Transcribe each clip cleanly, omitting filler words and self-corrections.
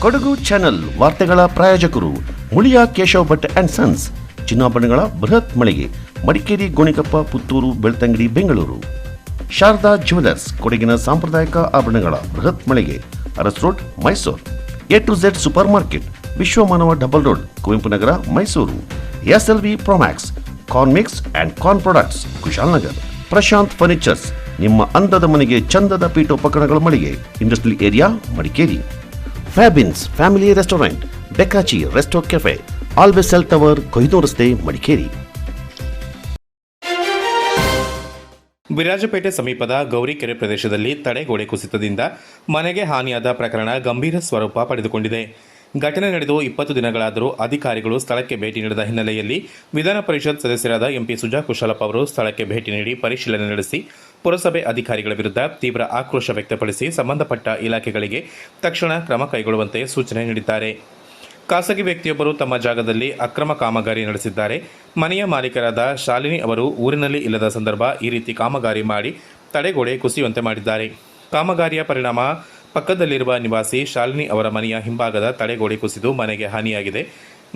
Kodagu channel ವಾರ್ತೆಗಳ ಪ್ರಾಯೋಜಕರು Muliya Keshav Bhat and sons, ಚಿನ್ನಾಭರಣಗಳ ಬೃಹತ್ ಮಳಿಗೆ, ಮಡಿಕೇರಿ, ಗೋಣಿಕೊಪ್ಪ, ಪುತ್ತೂರು, ಬೆಳ್ತಂಗಡಿ, ಬೆಂಗಳೂರು. ಶಾರದಾ ಜ್ಯುವೆಲರ್ಸ್, ಕೊಡಗಿನ ಸಾಂಪ್ರದಾಯಿಕ ಆಭರಣಗಳ ಬೃಹತ್ ಮಳಿಗೆ, Aras road, Mysuru. A to Z super market, Vishwamanava double road, Kuvempu Nagar, Mysuru. SLV Promax, corn mix and corn products, Kushalnagar. Prashanth furnitures, ನಿಮ್ಮ ಅಂದದ ಮನೆಗೆ ಚಂದದ ಪೀಠೋಪಕರಣಗಳ ಮಳಿಗೆ, industrial area, Madikeri. Fabins family restaurant, ಬೆಕಾಚಿ resto cafe, always cell tower, ಕೊಯ್ದು ರಸ್ತೆ, ಮಡಿಕೇರಿ. ವಿರಾಜಪೇಟೆ ಸಮೀಪದ ಗೌರಿಕೆರೆ ಪ್ರದೇಶದಲ್ಲಿ ತಡೆಗೋಡೆ ಕುಸಿತದಿಂದ ಮನೆಗೆ ಹಾನಿಯಾದ ಪ್ರಕರಣ ಗಂಭೀರ ಸ್ವರೂಪ ಪಡೆದುಕೊಂಡಿದೆ. ಘಟನೆ ನಡೆದು 20 ದಿನಗಳಾದರೂ ಅಧಿಕಾರಿಗಳು ಸ್ಥಳಕ್ಕೆ ಭೇಟಿ ನೀಡಿದ ಹಿನ್ನೆಲೆಯಲ್ಲಿ ವಿಧಾನ ಪರಿಷತ್ ಸದಸ್ಯರಾದ ಎಂಪಿ ಸುಜಾ ಕುಶಾಲಪ್ಪ ಅವರು ಸ್ಥಳಕ್ಕೆ ಭೇಟಿ ನೀಡಿ ಪರಿಶೀಲನೆ ನಡೆಸಿ ಪುರಸಭೆ ಅಧಿಕಾರಿಗಳ ವಿರುದ್ಧ ತೀವ್ರ ಆಕ್ರೋಶ ವ್ಯಕ್ತಪಡಿಸಿ ಸಂಬಂಧಪಟ್ಟ ಇಲಾಖೆಗಳಿಗೆ ತಕ್ಷಣ ಕ್ರಮ ಕೈಗೊಳ್ಳುವಂತೆ ಸೂಚನೆ ನೀಡಿದ್ದಾರೆ. ಖಾಸಗಿ ವ್ಯಕ್ತಿಯೊಬ್ಬರು ತಮ್ಮ ಜಾಗದಲ್ಲಿ ಅಕ್ರಮ ಕಾಮಗಾರಿ ನಡೆಸಿದ್ದಾರೆ. ಮನೆಯ ಮಾಲೀಕರಾದ ಶಾಲಿನಿ ಅವರು ಊರಿನಲ್ಲಿ ಇಲ್ಲದ ಸಂದರ್ಭ ಈ ರೀತಿ ಕಾಮಗಾರಿ ಮಾಡಿ ತಡೆಗೋಡೆ ಕುಸಿಯುವಂತೆ ಮಾಡಿದ್ದಾರೆ. ಕಾಮಗಾರಿಯ ಪರಿಣಾಮ ಪಕ್ಕದಲ್ಲಿರುವ ನಿವಾಸಿ ಶಾಲಿನಿ ಅವರ ಮನೆಯ ಹಿಂಭಾಗದ ತಡೆಗೋಡೆ ಕುಸಿದು ಮನೆಗೆ ಹಾನಿಯಾಗಿದೆ.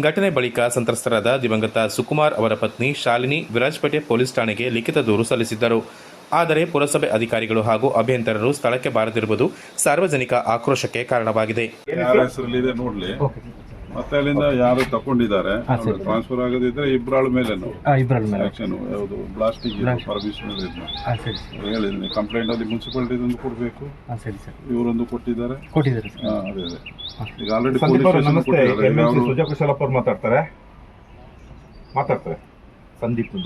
ಘಟನೆ ಬಳಿಕ ಸಂತ್ರಸ್ತರಾದ ದಿವಂಗತ ಸುಕುಮಾರ್ ಅವರ ಪತ್ನಿ ಶಾಲಿನಿ ವಿರಾಜಪೇಟೆ ಪೊಲೀಸ್ ಠಾಣೆಗೆ ಲಿಖಿತ ದೂರು ಸಲ್ಲಿಸಿದ್ದರು. ಆದರೆ ಪುರಸಭೆ ಅಧಿಕಾರಿಗಳು ಹಾಗೂ ಅಭಿಯಂತರರು ಸ್ಥಳಕ್ಕೆ ಬಾರದಿರುವುದು ಸಾರ್ವಜನಿಕ ಆಕ್ರೋಶಕ್ಕೆ ಕಾರಣವಾಗಿದೆ. ಮತ್ತೆ ಅಲ್ಲಿಂದ ಯಾರು ತಗೊಂಡಿದ್ದಾರೆ ಟ್ರಾನ್ಸ್ಫರ್ ಆಗದಿದ್ರೆ ಇಬ್ಬರಾಳ ಮೇಲೆ ಆಕ್ಷನ್ ಯಾವುದು ಬ್ಲಾಸ್ಟಿಂಗ್ ಪರ್ಮಿಷನ್ ಹೇಳಿದ್ದೀನಿ. ಕಂಪ್ಲೇಂಟ್ ಅಲ್ಲಿ ಮುನ್ಸಿಪಾಲಿಟಿ ಒಂದು ಕೊಡಬೇಕು, ಇವರೊಂದು ಕೊಟ್ಟಿದ್ದಾರೆ. ಅದೇ ಈಗ ಆಲ್ರೆಡಿ ಸುಜಾ ಕುಶಾಲಪ್ಪ ಅವ್ರು ಮಾತಾಡ್ತಾರೆ. ಸಂದೀಪ್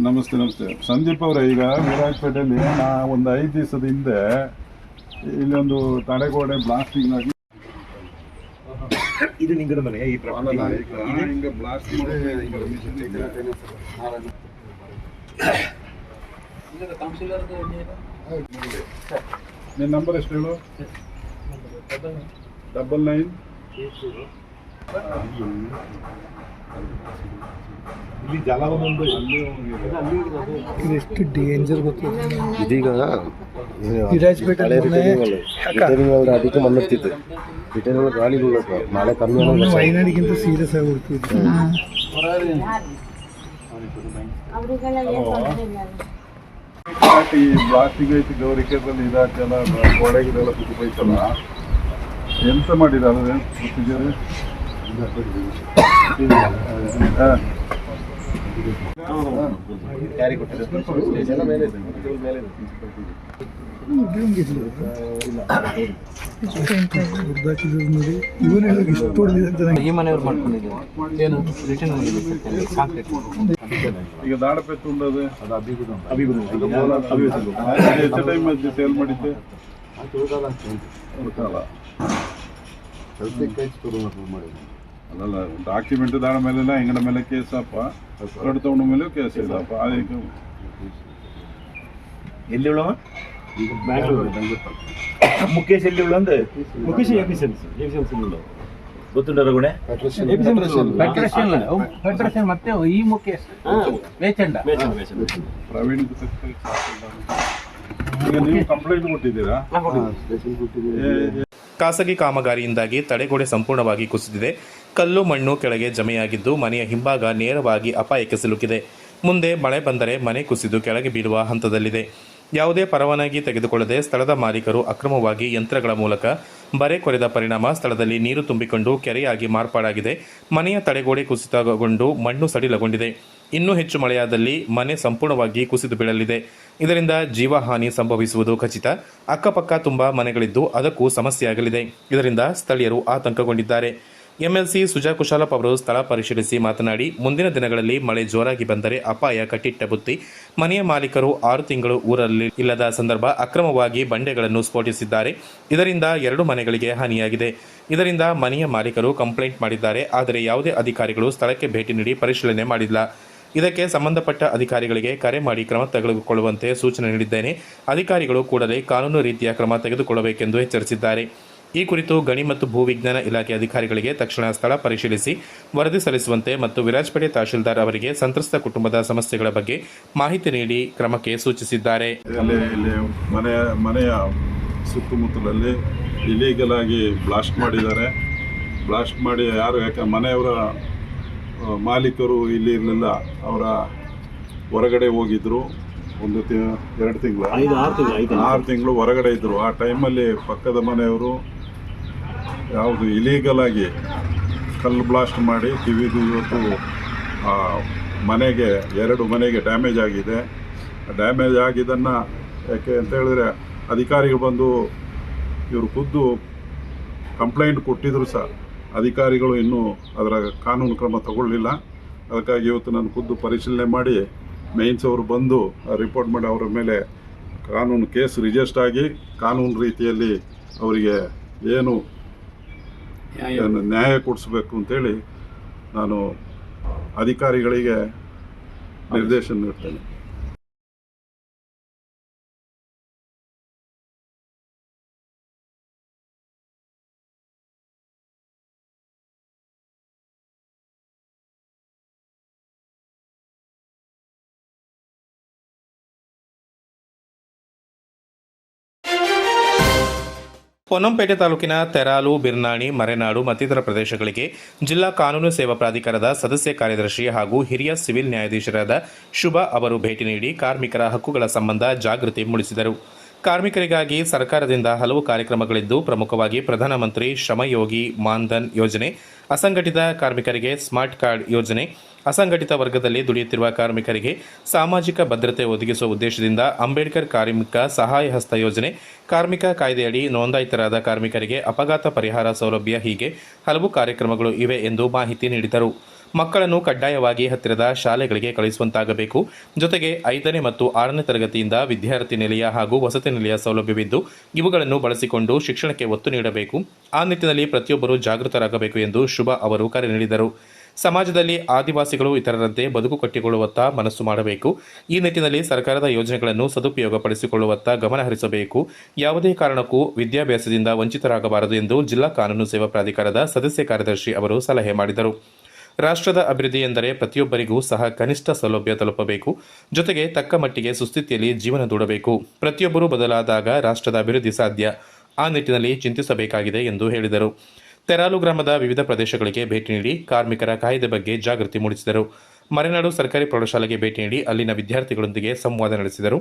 ನಮಸ್ತೆ ಸಂದೀಪ್ ಅವರೇ, ಈಗ ವಿರಾಜಪೇಟೆಯಲ್ಲಿ ನಾ ಒಂದು 5 ದಿವಸದ ಹಿಂದೆ ಇಲ್ಲೊಂದು ತಡೆಗೋಡೆ ಬ್ಲಾಸ್ಟಿಂಗ್ ಆಗಿ ಇದು ನಿಂಗದ ಮನೆ ಈ ನಿನ್ನ ನಂಬರ್ ಎಷ್ಟು ಹೇಳು? 99 ಇಲ್ಲಿ ಜಲವೊಂದು ಎಷ್ಟು ಡೇಂಜರ್ ಗೊತ್ತಿದೆ. ಇದೀಗ ವಿರಾಜಪೇಟೆ ಅದಕ್ಕೆ ಮಣ್ಣತ್ತಿತ್ತು ರಿಟರ್ನ್ ಗಾಳಿಗಳು ಮಳೆ ಕಮ್ಮಿ ವೈನಾಡಿಗಿಂತ ಸೀರಿಯಸ್ ಆಗಿ ಹುಡುಕಿದ್ರು. ಈ ಬ್ಲಾಸ್ಟಿಂಗ್ ಐತಿ ಗೌರಿಕೆದಲ್ಲಿ ಇದಾಗ್ತಲ್ಲ, ಗೋಡೆಗಿದೆಲ್ಲ ಕುಸಿತಲ್ಲ, ಎಂತ ಮಾಡಿದ್ದಾರೆ ಪ್ರೊಸೀಜರ್? ಈ ಮನೆಯವ್ರು ಮಾಡ್ಕೊಂಡಿದ್ರು ಈಗ ದಾಡಪೆತ್ತು ಉಂಡದು ಎಷ್ಟು ಟೈಮ್ ಸೇಲ್ ಮಾಡಿದ್ದೆ? ಅಲ್ಲಲ್ಲ, ಡಾಕ್ಯುಮೆಂಟ್ ದಾಡ ಮೇಲೆಲ್ಲ ಹೆಂಗಡ ಮೇಲೆ ಕೇಸಪ್ಪ, ಕಡು ತಗೊಂಡ ಮೇಲೆ ಕೇಸ್ ಇದಪ್ಪ. ಅದಕ್ಕೆ ಎಲ್ಲಿ ಉಳ್ಳವ ಮುಖೇಶ್ ಎಲ್ಲಿ ಉಳ್ಳ ಅಂದ್ರೆ ಮುಖೇಶ್ ಗೊತ್ತುಂಟ ರಘುಣೆ ಮತ್ತೆ ಈ ಮುಖೇಶ್ ಪ್ರವೀಣ್. ಈಗ ನೀವು ಕಂಪ್ಲೇಂಟ್ ಕೊಟ್ಟಿದ್ದೀರಾ? ಖಾಸಗಿ ಕಾಮಗಾರಿಯಿಂದಾಗಿ ತಡೆಗೋಡೆ ಸಂಪೂರ್ಣವಾಗಿ ಕುಸಿದಿದೆ. ಕಲ್ಲು ಮಣ್ಣು ಕೆಳಗೆ ಜಮೆಯಾಗಿದ್ದು ಮನೆಯ ಹಿಂಭಾಗ ನೇರವಾಗಿ ಅಪಾಯಕ್ಕೆ ಸಿಲುಕಿದೆ. ಮುಂದೆ ಮಳೆ ಬಂದರೆ ಮನೆ ಕುಸಿದು ಕೆಳಗೆ ಬೀಳುವ ಹಂತದಲ್ಲಿದೆ. ಯಾವುದೇ ಪರವಾನಗಿ ತೆಗೆದುಕೊಳ್ಳದೆ ಸ್ಥಳದ ಮಾಲೀಕರು ಅಕ್ರಮವಾಗಿ ಯಂತ್ರಗಳ ಮೂಲಕ ಬರೆ ಕೊರೆದ ಪರಿಣಾಮ ಸ್ಥಳದಲ್ಲಿ ನೀರು ತುಂಬಿಕೊಂಡು ಕೆರೆಯಾಗಿ ಮಾರ್ಪಾಡಾಗಿದೆ. ಮನೆಯ ತಡೆಗೋಡೆ ಕುಸಿತಗೊಂಡು ಮಣ್ಣು ಸಡಿಲಗೊಂಡಿದೆ. ಇನ್ನೂ ಹೆಚ್ಚು ಮಳೆಯಾದಲ್ಲಿ ಮನೆ ಸಂಪೂರ್ಣವಾಗಿ ಕುಸಿದು ಬೀಳಲಿದೆ. ಇದರಿಂದ ಜೀವಹಾನಿ ಸಂಭವಿಸುವುದು ಖಚಿತ. ಅಕ್ಕಪಕ್ಕ ತುಂಬ ಮನೆಗಳಿದ್ದು ಅದಕ್ಕೂ ಸಮಸ್ಯೆಯಾಗಲಿದೆ. ಇದರಿಂದ ಸ್ಥಳೀಯರು ಆತಂಕಗೊಂಡಿದ್ದಾರೆ. MLC ಸುಜಾ ಕುಶಾಲಪ್ಪ ಅವರು ಸ್ಥಳ ಪರಿಶೀಲಿಸಿ ಮಾತನಾಡಿ, ಮುಂದಿನ ದಿನಗಳಲ್ಲಿ ಮಳೆ ಜೋರಾಗಿ ಬಂದರೆ ಅಪಾಯ ಕಟ್ಟಿಟ್ಟ ಬುತ್ತಿ. ಮನೆಯ ಮಾಲೀಕರು 6 ತಿಂಗಳು ಊರಲ್ಲಿ ಇಲ್ಲದ ಸಂದರ್ಭ ಅಕ್ರಮವಾಗಿ ಬಂಡೆಗಳನ್ನು ಸ್ಫೋಟಿಸಿದ್ದಾರೆ. ಇದರಿಂದ 2 ಮನೆಗಳಿಗೆ ಹಾನಿಯಾಗಿದೆ. ಇದರಿಂದ ಮನೆಯ ಮಾಲೀಕರು ಕಂಪ್ಲೇಂಟ್ ಮಾಡಿದ್ದಾರೆ. ಆದರೆ ಯಾವುದೇ ಅಧಿಕಾರಿಗಳು ಸ್ಥಳಕ್ಕೆ ಭೇಟಿ ನೀಡಿ ಪರಿಶೀಲನೆ ಮಾಡಿಲ್ಲ. ಇದಕ್ಕೆ ಸಂಬಂಧಪಟ್ಟ ಅಧಿಕಾರಿಗಳಿಗೆ ಕರೆ ಮಾಡಿ ಕ್ರಮ ತೆಗೆದುಕೊಳ್ಳುವಂತೆ ಸೂಚನೆ ನೀಡಿದ್ದೇನೆ. ಅಧಿಕಾರಿಗಳು ಕೂಡಲೇ ಕಾನೂನು ರೀತಿಯ ಕ್ರಮ ತೆಗೆದುಕೊಳ್ಳಬೇಕೆಂದು ಎಚ್ಚರಿಸಿದ್ದಾರೆ. ಈ ಕುರಿತು ಗಣಿ ಮತ್ತು ಭೂವಿಜ್ಞಾನ ಇಲಾಖೆ ಅಧಿಕಾರಿಗಳಿಗೆ ತಕ್ಷಣ ಸ್ಥಳ ಪರಿಶೀಲಿಸಿ ವರದಿ ಸಲ್ಲಿಸುವಂತೆ ಮತ್ತು ವಿರಾಜಪೇಟೆ ತಹಶೀಲ್ದಾರ್ ಅವರಿಗೆ ಸಂತ್ರಸ್ತ ಕುಟುಂಬದ ಸಮಸ್ಯೆಗಳ ಬಗ್ಗೆ ಮಾಹಿತಿ ನೀಡಿ ಕ್ರಮಕ್ಕೆ ಸೂಚಿಸಿದ್ದಾರೆ. ಮನೆಯ ಸುತ್ತಮುತ್ತಲಲ್ಲಿ ಇಲೀಗಲ್ ಆಗಿ ಬ್ಲಾಸ್ಟ್ ಮಾಡಿದ್ದಾರೆ. ಬ್ಲಾಸ್ಟ್ ಮಾಡಿ ಯಾರು ಮನೆಯವರ ಮಾಲೀಕರು ಇಲ್ಲಿ ಇರಲಿಲ್ಲ, ಅವರ ಹೊರಗಡೆ ಹೋಗಿದ್ದರು. 2 ತಿಂಗಳು 6 ತಿಂಗಳು ಹೊರಗಡೆ ಇದ್ದರು. ಆ ಟೈಮಲ್ಲಿ ಪಕ್ಕದ ಮನೆಯವರು ಯಾವುದು ಇಲೀಗಲ್ ಆಗಿ ಕಲ್ಲು ಬ್ಲಾಸ್ಟ್ ಮಾಡಿ ಕಿವಿದು ಇವತ್ತು ಮನೆಗೆ 2 ಮನೆಗೆ ಡ್ಯಾಮೇಜ್ ಆಗಿದೆ. ಡ್ಯಾಮೇಜ್ ಆಗಿದ್ದನ್ನು ಯಾಕೆ ಅಂತ ಹೇಳಿದ್ರೆ ಅಧಿಕಾರಿಗಳು ಬಂದು ಇವರು ಖುದ್ದು ಕಂಪ್ಲೇಂಟ್ ಕೊಟ್ಟಿದ್ರು ಸಹ ಅಧಿಕಾರಿಗಳು ಇನ್ನೂ ಅದರ ಕಾನೂನು ಕ್ರಮ ತಗೊಳ್ಳಿಲ್ಲ. ಅದಕ್ಕಾಗಿ ಇವತ್ತು ನಾನು ಖುದ್ದು ಪರಿಶೀಲನೆ ಮಾಡಿ ಮೇನ್ಸ್ ಅವರು ಬಂದು ರಿಪೋರ್ಟ್ ಮಾಡಿ ಅವರ ಮೇಲೆ ಕಾನೂನು ಕೇಸ್ ರಿಜಿಸ್ಟರ್ ಆಗಿ ಕಾನೂನು ರೀತಿಯಲ್ಲಿ ಅವರಿಗೆ ಏನು ನ್ಯಾಯ ಕೊಡಿಸ್ಬೇಕು ಅಂತೇಳಿ ನಾನು ಅಧಿಕಾರಿಗಳಿಗೆ ನಿರ್ದೇಶನ ನೀಡ್ತೇನೆ. ಪೊನ್ನಂಪೇಟೆ ತಾಲೂಕಿನ ತೆರಾಲು, ಬಿರ್ನಾಣಿ, ಮರೆನಾಡು ಮತ್ತಿತರ ಪ್ರದೇಶಗಳಿಗೆ ಜಿಲ್ಲಾ ಕಾನೂನು ಸೇವಾ ಪ್ರಾಧಿಕಾರದ ಸದಸ್ಯ ಕಾರ್ಯದರ್ಶಿ ಹಾಗೂ ಹಿರಿಯ ಸಿವಿಲ್ ನ್ಯಾಯಾಧೀಶರಾದ ಶುಭಾ ಅವರು ಭೇಟಿ ನೀಡಿ ಕಾರ್ಮಿಕರ ಹಕ್ಕುಗಳ ಸಂಬಂಧ ಜಾಗೃತಿ ಮೂಡಿಸಿದರು. ಕಾರ್ಮಿಕರಿಗಾಗಿ ಸರ್ಕಾರದಿಂದ ಹಲವು ಕಾರ್ಯಕ್ರಮಗಳಿದ್ದು, ಪ್ರಮುಖವಾಗಿ ಪ್ರಧಾನಮಂತ್ರಿ ಶ್ರಮಯೋಗಿ ಮಾನ್ಧನ್ ಯೋಜನೆ, ಅಸಂಘಟಿತ ಕಾರ್ಮಿಕರಿಗೆ ಸ್ಮಾರ್ಟ್ ಕಾರ್ಡ್ ಯೋಜನೆ, ಅಸಂಘಟಿತ ವರ್ಗದಲ್ಲಿ ದುಡಿಯುತ್ತಿರುವ ಕಾರ್ಮಿಕರಿಗೆ ಸಾಮಾಜಿಕ ಭದ್ರತೆ ಒದಗಿಸುವ ಉದ್ದೇಶದಿಂದ ಅಂಬೇಡ್ಕರ್ ಕಾರ್ಮಿಕ ಸಹಾಯ ಹಸ್ತ ಯೋಜನೆ, ಕಾರ್ಮಿಕ ಕಾಯ್ದೆಯಡಿ ನೋಂದಾಯಿತರಾದ ಕಾರ್ಮಿಕರಿಗೆ ಅಪಘಾತ ಪರಿಹಾರ ಸೌಲಭ್ಯ ಹೀಗೆ ಹಲವು ಕಾರ್ಯಕ್ರಮಗಳು ಇವೆ ಎಂದು ಮಾಹಿತಿ ನೀಡಿದರು. ಮಕ್ಕಳನ್ನು ಕಡ್ಡಾಯವಾಗಿ ಹತ್ತಿರದ ಶಾಲೆಗಳಿಗೆ ಕಳುಹಿಸುವಂತಾಗಬೇಕು. ಜೊತೆಗೆ 5ನೇ ಮತ್ತು 6ನೇ ತರಗತಿಯಿಂದ ವಿದ್ಯಾರ್ಥಿ ನಿಲಯ ಹಾಗೂ ವಸತಿ ನಿಲಯ ಸೌಲಭ್ಯವಿದ್ದು, ಇವುಗಳನ್ನು ಬಳಸಿಕೊಂಡು ಶಿಕ್ಷಣಕ್ಕೆ ಒತ್ತು ನೀಡಬೇಕು. ಆ ನಿಟ್ಟಿನಲ್ಲಿ ಪ್ರತಿಯೊಬ್ಬರೂ ಜಾಗೃತರಾಗಬೇಕು ಎಂದು ಶುಭಾ ಅವರು ಕರೆ ನೀಡಿದರು. ಸಮಾಜದಲ್ಲಿ ಆದಿವಾಸಿಗಳು ಇತರರಂತೆ ಬದುಕು ಕಟ್ಟಿಕೊಳ್ಳುವತ್ತ ಮನಸ್ಸು ಮಾಡಬೇಕು. ಈ ನಿಟ್ಟಿನಲ್ಲಿ ಸರ್ಕಾರದ ಯೋಜನೆಗಳನ್ನು ಸದುಪಯೋಗಪಡಿಸಿಕೊಳ್ಳುವತ್ತ ಗಮನ ಹರಿಸಬೇಕು. ಯಾವುದೇ ಕಾರಣಕ್ಕೂ ವಿದ್ಯಾಭ್ಯಾಸದಿಂದ ವಂಚಿತರಾಗಬಾರದು ಎಂದು ಜಿಲ್ಲಾ ಕಾನೂನು ಸೇವಾ ಪ್ರಾಧಿಕಾರದ ಸದಸ್ಯ ಕಾರ್ಯದರ್ಶಿ ಅವರು ಸಲಹೆ ಮಾಡಿದರು. ರಾಷ್ಟ್ರದ ಅಭಿವೃದ್ಧಿ ಎಂದರೆ ಪ್ರತಿಯೊಬ್ಬರಿಗೂ ಸಹ ಕನಿಷ್ಠ ಸೌಲಭ್ಯ ತಲುಪಬೇಕು. ಜೊತೆಗೆ ತಕ್ಕ ಮಟ್ಟಿಗೆ ಸುಸ್ಥಿತಿಯಲ್ಲಿ ಜೀವನ ದೂಡಬೇಕು. ಪ್ರತಿಯೊಬ್ಬರೂ ಬದಲಾದಾಗ ರಾಷ್ಟ್ರದ ಅಭಿವೃದ್ಧಿ ಸಾಧ್ಯ. ಆ ನಿಟ್ಟಿನಲ್ಲಿ ಚಿಂತಿಸಬೇಕಾಗಿದೆ ಎಂದು ಹೇಳಿದರು. ತೆರಾಲು ಗ್ರಾಮದ ವಿವಿಧ ಪ್ರದೇಶಗಳಿಗೆ ಭೇಟಿ ನೀಡಿ ಕಾರ್ಮಿಕರ ಕಾಯ್ದೆ ಬಗ್ಗೆ ಜಾಗೃತಿ ಮೂಡಿಸಿದರು. ಮರೆನಾಡು ಸರ್ಕಾರಿ ಪ್ರೌಢಶಾಲೆಗೆ ಭೇಟಿ ನೀಡಿ ಅಲ್ಲಿನ ವಿದ್ಯಾರ್ಥಿಗಳೊಂದಿಗೆ ಸಂವಾದ ನಡೆಸಿದರು.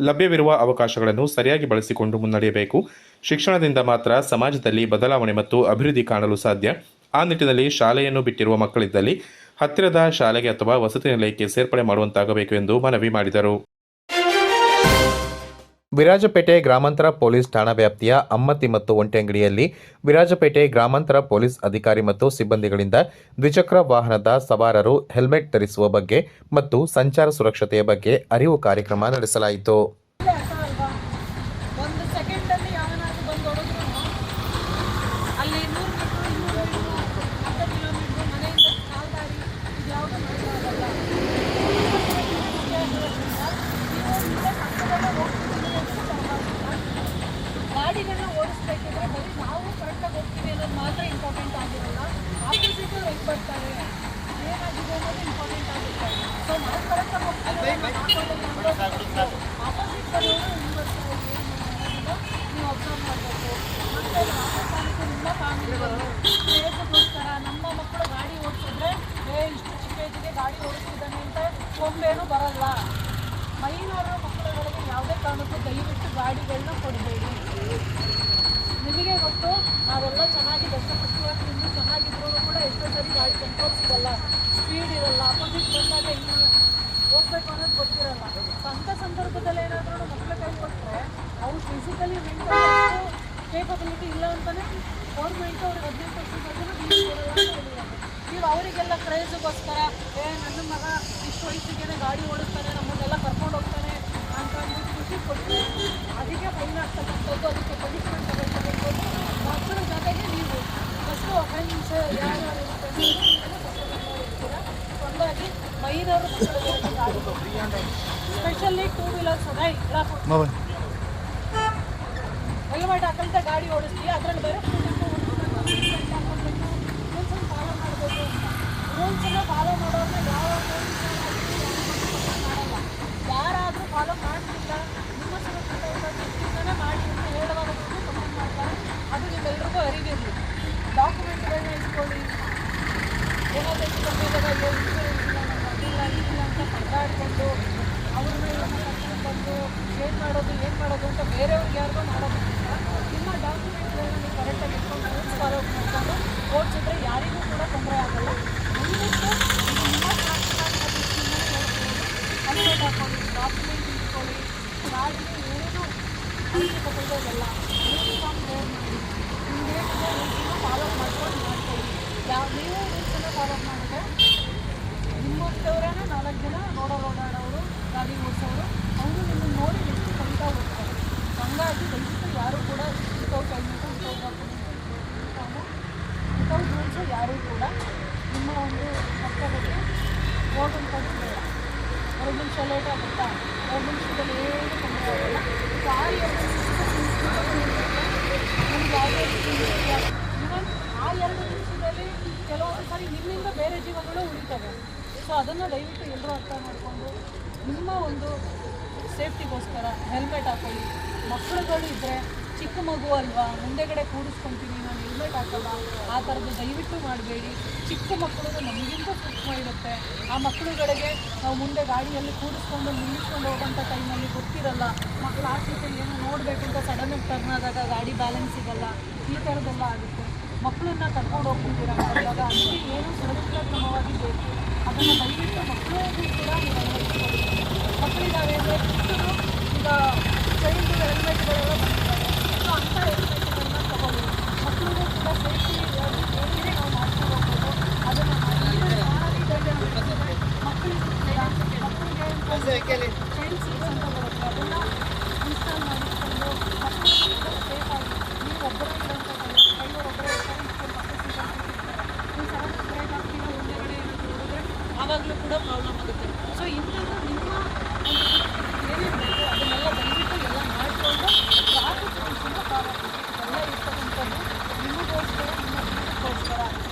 ಲಭ್ಯವಿರುವ ಅವಕಾಶಗಳನ್ನು ಸರಿಯಾಗಿ ಬಳಸಿಕೊಂಡು ಮುನ್ನಡೆಯಬೇಕು. ಶಿಕ್ಷಣದಿಂದ ಮಾತ್ರ ಸಮಾಜದಲ್ಲಿ ಬದಲಾವಣೆ ಮತ್ತು ಅಭಿವೃದ್ಧಿ ಕಾಣಲು ಸಾಧ್ಯ. ಆ ನಿಟ್ಟಿನಲ್ಲಿ ಶಾಲೆಯನ್ನು ಬಿಟ್ಟಿರುವ ಮಕ್ಕಳಿದ್ದಲ್ಲಿ ಹತ್ತಿರದ ಶಾಲೆಗೆ ಅಥವಾ ವಸತಿ ನಿಲಯಕ್ಕೆ ಸೇರ್ಪಡೆ ಮಾಡುವಂತಾಗಬೇಕು ಎಂದು ಮನವಿ ಮಾಡಿದರು. ವಿರಾಜಪೇಟೆ ಗ್ರಾಮಾಂತರ ಪೊಲೀಸ್ ಠಾಣಾ ವ್ಯಾಪ್ತಿಯ ಅಮ್ಮತ್ತಿ ಮತ್ತು ಒಂಟೆಂಗಡಿಯಲ್ಲಿ ವಿರಾಜಪೇಟೆ ಗ್ರಾಮಾಂತರ ಪೊಲೀಸ್ ಅಧಿಕಾರಿ ಮತ್ತು ಸಿಬ್ಬಂದಿಗಳಿಂದ ದ್ವಿಚಕ್ರ ವಾಹನದ ಸವಾರರು ಹೆಲ್ಮೆಟ್ ಧರಿಸುವ ಬಗ್ಗೆ ಮತ್ತು ಸಂಚಾರ ಸುರಕ್ಷತೆಯ ಬಗ್ಗೆ ಅರಿವು ಕಾರ್ಯಕ್ರಮ ನಡೆಸಲಾಯಿತು. ಗಾಡಿಗಳನ್ನ ಓಡಿಸ್ಬೇಕಿದ್ರೆ ಬರೀ ನಾವು ಕರೆಕ್ಟಾಗಿ ಹೋಗ್ತೀವಿ ಅನ್ನೋದು ಮಾತ್ರ ಇಂಪಾರ್ಟೆಂಟ್ ಆಗಿರಲ್ಲ. ಆಪೋಸಿಟ್ ಹೆಂಗೆ ಬರ್ತಾರೆ ಏನಾಗಿದೆ ಅನ್ನೋದು ಇಂಪಾರ್ಟೆಂಟ್ ಆಗುತ್ತೆ. ಸೊ ನಾವು ಕರೆಕ್ಟಾಗಿ ಹೋಗ್ತೀವಿ ಆಪೋಸಿಟ್ ಬರೋರು ಹೆಂಗೆ ಬರ್ತಾರೆ ಏನು ನೀವು ಅಬ್ಸರ್ವ್ ಮಾಡಬೇಕು. ಮತ್ತು ನಿಮ್ಮ ಫ್ಯಾಮಿಲಿಗಳು ಶ್ರೇಯಸ್ಗೋಸ್ಕರ ನಮ್ಮ ಮಕ್ಕಳು ಗಾಡಿ ಓಡಿಸಿದ್ರೆ ಇಷ್ಟು ಚಿಕ್ಕ ಏಜಿಗೆ ಗಾಡಿ ಓಡಿಸಿದ್ದಾನೆ ಅಂತ ಕೊಂಬೇನೂ ಬರಲ್ಲ. ಮೈನವರು ಮಕ್ಕಳುಗಳಿಗೆ ಯಾವುದೇ ಕಾರಣಕ್ಕೂ ದಯವಿಟ್ಟು ಗಾಡಿಗಳನ್ನ ಕೊಡಬೇಡಿ. ನಿಮಗೆ ಗೊತ್ತು, ನಾವೆಲ್ಲ ಚೆನ್ನಾಗಿ ದಶಪುಷ್ಟವಾಗಿ ಇನ್ನೂ ಚೆನ್ನಾಗಿದ್ರು ಕೂಡ ಎಷ್ಟೋ ಸರಿ ಗಾಡಿ ಕಂಟ್ರೋಲ್ ಸಿಗಲ್ಲ, ಸ್ಪೀಡ್ ಇರಲ್ಲ, ಅಪೋಸಿಟ್ ಬಂದಾಗ ಇನ್ನು ಹೋಗ್ಬೇಕು ಅನ್ನೋದು ಗೊತ್ತಿರಲ್ಲ. ಅಂಥ ಸಂದರ್ಭದಲ್ಲಿ ಏನಾದರೂ ಮಕ್ಕಳ ಕೈ ಕೊಟ್ಟರೆ ಅವ್ರು ಫಿಸಿಕಲಿ ಮೆಂಟಲ್ ಕೇಪಬಿಲಿಟಿ ಇಲ್ಲ ಅಂತಲೇ ಗೌರ್ಮೆಂಟು ಅವ್ರಿಗೆ 18% ಕೊಡಲ್ಲ ಅಂತ ಹೇಳಿದ್ದಾರೆ. ನೀವು ಅವರಿಗೆಲ್ಲ ಕ್ರೇಜಿಗೋಸ್ಕರ ನನ್ನ ಮಗ ಇಷ್ಟು ವಯಸ್ಸಿಗೆ ಗಾಡಿ ಓಡಿಸ್ತಾನೆ, ನಮ್ಮನ್ನೆಲ್ಲ ಕರ್ಕೊಂಡು ಹೋಗ್ತಾನೆ ಅಂತ ಅಂದ್ಬಿಟ್ಟು ಖುಷಿ ಕೊಟ್ಟು ಅದಕ್ಕೆ ಫೈನ್ ಆಗ್ತಕ್ಕಂಥದ್ದು, ಅದಕ್ಕೆ ಪನಿಷ್ಮೆಂಟ್ ತಗೊಳ್ತಕ್ಕಂಥದ್ದು. ಮಕ್ಕಳ ಜೊತೆಗೆ ನೀವು ಫಸ್ಟು ಅಫೆನ್ಸ್ ಯಾರ್ಯಾರು ಇರ್ತೀರ ಒಂದಾಗಿ ಮೈನವರು ಮಕ್ಕಳಿಗೆ ಗಾಡಿ ಸ್ಪೆಷಲಿ 2 ವೀಲರ್ಸ್ ಅದ ಹೆಲ್ಮೆಟ್ ಹಾಕಂತ ಗಾಡಿ ಓಡಿಸ್ತೀವಿ. ಅದರಲ್ಲಿ ಬೇರೆ ರೂಲ್ಸನ್ನು ಫಾಲೋ ಮಾಡ್ಬೋದು ಅಂತ. ರೂಲ್ಸನ್ನು ಫಾಲೋ ಮಾಡೋದನ್ನ ಯಾವ ಮಾಡಲ್ಲ. ಯಾರಾದರೂ ಫಾಲೋ ಮಾಡ್ತಿಲ್ಲ ನಿಮ್ಮ ಸುರಕ್ಷತೆ ದೃಷ್ಟಿಯಿಂದನೇ ಮಾಡಿ ಅಂತ ಹೇಳುವಾಗ ಕಮೆಂಟ್ ಮಾಡ್ತಾರೆ. ಅದು ತೊಂದರೆ ಆಗಲ್ಲ. ದಯವಿಟ್ಟು ನಿಮ್ಮ ಹೆಲ್ಮೆಟ್ ಹಾಕೊಳ್ಳಿ, ಡಾಕ್ಯುಮೆಂಟ್ ಇಟ್ಕೊಳ್ಳಿ, ಗಾಡಿಗೆ ಏನು ಅವಶ್ಯಕತೆ ಇದೆಲ್ಲ ಯೂನಿಫಾರ್ಮ್ ವೇರ್ ಮಾಡಿ, ನಿಮಗೆ ರೂಲ್ಸನ್ನು ಫಾಲೋ ಮಾಡ್ಕೊಳ್ಳಿ. ನೀವು ರೂಲ್ಸನ್ನು ಫಾಲೋ ಮಾಡಿದ್ರೆ ನಿಮ್ಮಂಥವ್ರನ್ನ 4 ಜನ ಓಡಾಡೋರು, ಗಾಡಿ ಓಡಿಸೋರು, ಅವರು ನಿಮ್ಮನ್ನು ನೋಡಿ ಎಷ್ಟು ಕಲಿತಾ ಹೋಗ್ತಾರೆ. ಹಂಗಾಗಿ ದಯವಿಟ್ಟು ಯಾರೂ ಕೂಡ without helmet, without document, without rules ಯಾರೂ ಕೂಡ ನಿಮ್ಮ ಒಂದು ಕರ್ತವ್ಯಕ್ಕೆ ಹೋಗುವಂಥದ್ದು ಬೇಡ. 2 ನಿಮಿಷ ಲೇಟ್ ಆಗುತ್ತಾ, 2 ನಿಮಿಷದಲ್ಲಿ ಏನು ತೊಂದರೆ ಆಗಲ್ಲ. ಗಾಡಿ 2 ನಿಮಿಷ ನಮ್ಗೆ ಯಾವುದೇ ರೀತಿ ಇವನ್ ಆ 2 ನಿಮಿಷದಲ್ಲಿ ಕೆಲವೊಂದು ಸಾರಿ ನಿಮ್ಮಿಂದ ಬೇರೆ ಜೀವಗಳು ಉಳಿತವೆ. ಸೊ ಅದನ್ನು ದಯವಿಟ್ಟು ಎಲ್ಲರೂ ಅರ್ಥ ಮಾಡಿಕೊಂಡು ನಿಮ್ಮ ಒಂದು ಸೇಫ್ಟಿಗೋಸ್ಕರ ಹೆಲ್ಮೆಟ್ ಹಾಕೊಳ್ಳಿ. ಮಕ್ಕಳುಗಳು ಇದ್ದರೆ, ಚಿಕ್ಕ ಮಗು ಅಲ್ವಾ, ಮುಂದೆಗಡೆ ಕೂಡಿಸ್ಕೊತೀನಿ ನಾನು ಹೆಲ್ಮೆಟ್ ಹಾಕಲ್ಲ, ಆ ಥರದ್ದು ದಯವಿಟ್ಟು ಮಾಡಬೇಡಿ. ಚಿಕ್ಕ ಮಕ್ಕಳು ನಮಗಿಂತ ಸೂಕ್ಷ್ಮ ಇರುತ್ತೆ. ಆ ಮಕ್ಕಳುಗಳಿಗೆ ನಾವು ಮುಂದೆ ಗಾಡಿಯಲ್ಲಿ ಕೂಡಿಸ್ಕೊಂಡು ನಿಲ್ಲಿಸ್ಕೊಂಡು ಹೋಗೋಂಥ ಟೈಮಲ್ಲಿ ಗೊತ್ತಿರಲ್ಲ, ಮಕ್ಕಳು ಆ ಸೀಟಲ್ಲಿ ಏನು ನೋಡಬೇಕು ಅಂತ ಸಡನ್ನಾಗಿ ಟರ್ನ್ ಆದಾಗ ಗಾಡಿ ಬ್ಯಾಲೆನ್ಸ್ ಸಿಗಲ್ಲ, ಈ ಥರದ್ದೆಲ್ಲ ಆಗುತ್ತೆ. ಮಕ್ಕಳನ್ನ ಕರ್ಕೊಂಡು ಹೋಗ್ತಿದ್ದೀರಾ ಇವಾಗ, ಅದಕ್ಕೆ ಏನು ಸುರಕ್ಷಿತ ಕ್ರಮವಾಗಿ ಬೇಕು ಅದನ್ನು ದಯವಿಟ್ಟು ಮಕ್ಕಳಿಗೂ ಕೂಡ ನೀವು ಅಳವಡಿಸ್ಕೊಳ್ಳಿ. ಮಕ್ಕಳಿದ್ದಾವೆ ಅಂದರೆ ಚಿಕ್ಕದು ಈಗ ಚೈಲ್ಡ್ ಹೆಲ್ಮೆಟ್ಗಳೆಲ್ಲ ಬಂದಿದ್ದಾವೆ. ಸೊ ಅಂಥ ಹೆಲ್ಮೆಟ್ಗಳನ್ನ ತಗೊಳ್ಳಿ. ಮಕ್ಕಳಿಗೂ ಕೂಡ ಸೇಫ್ಟಿ ಹೇಗೆ ನಾವು ಮಾಡ್ಕೊಂಡು ಹೋಗ್ಬೋದು ಅದನ್ನು ಮಕ್ಕಳಿಗೆ ಚೈಲ್ಡ್ ಸೀಟ್ಸ್ ಅಂತ ಬರುತ್ತೆ, ಅದನ್ನು ಇನ್ಸ್ಟಾಲ್ ಮಾಡಿಕೊಂಡು ಮಕ್ಕಳಿಗೆ ಕೂಡ ಸೇಫಾಗಿ ನೀವು ಒಬ್ಬರೇ ಇರೋಂಥ ಡ್ರೈವರ್ ಒಬ್ಬರೇ ಇರ್ತಾರೆ, ಮಕ್ಕಳು ನೀವು ಸಡನ್ ಬ್ರೇಕ್ ಹಾಕ್ತೀವಿ ಮುಂದೆಗಡೆ ಏನಾದರೂ ನೋಡಿದ್ರೆ ಆವಾಗಲೂ ಕೂಡ ಪ್ರಾಬ್ಲಮ್ ಆಗುತ್ತೆ. ಸೊ ಇಂಥದ್ದು ನಿಮ್ಮ ಏನೇನು ಬೇಕು ಅದನ್ನೆಲ್ಲ ದಯವಿಟ್ಟು ಎಲ್ಲ ಮಾಡಿಕೊಂಡು ಟ್ರಾಫಿಕ್ ರೂಲ್ಸನ್ನು ಫಾಲೋ ಮಾಡಿ. ಎಲ್ಲ ಇರ್ತಕ್ಕಂಥದ್ದು ನಿಮಗೋಸ್ಕರ, ನಿಮ್ಮ ಜೀವನಕ್ಕೋಸ್ಕರ.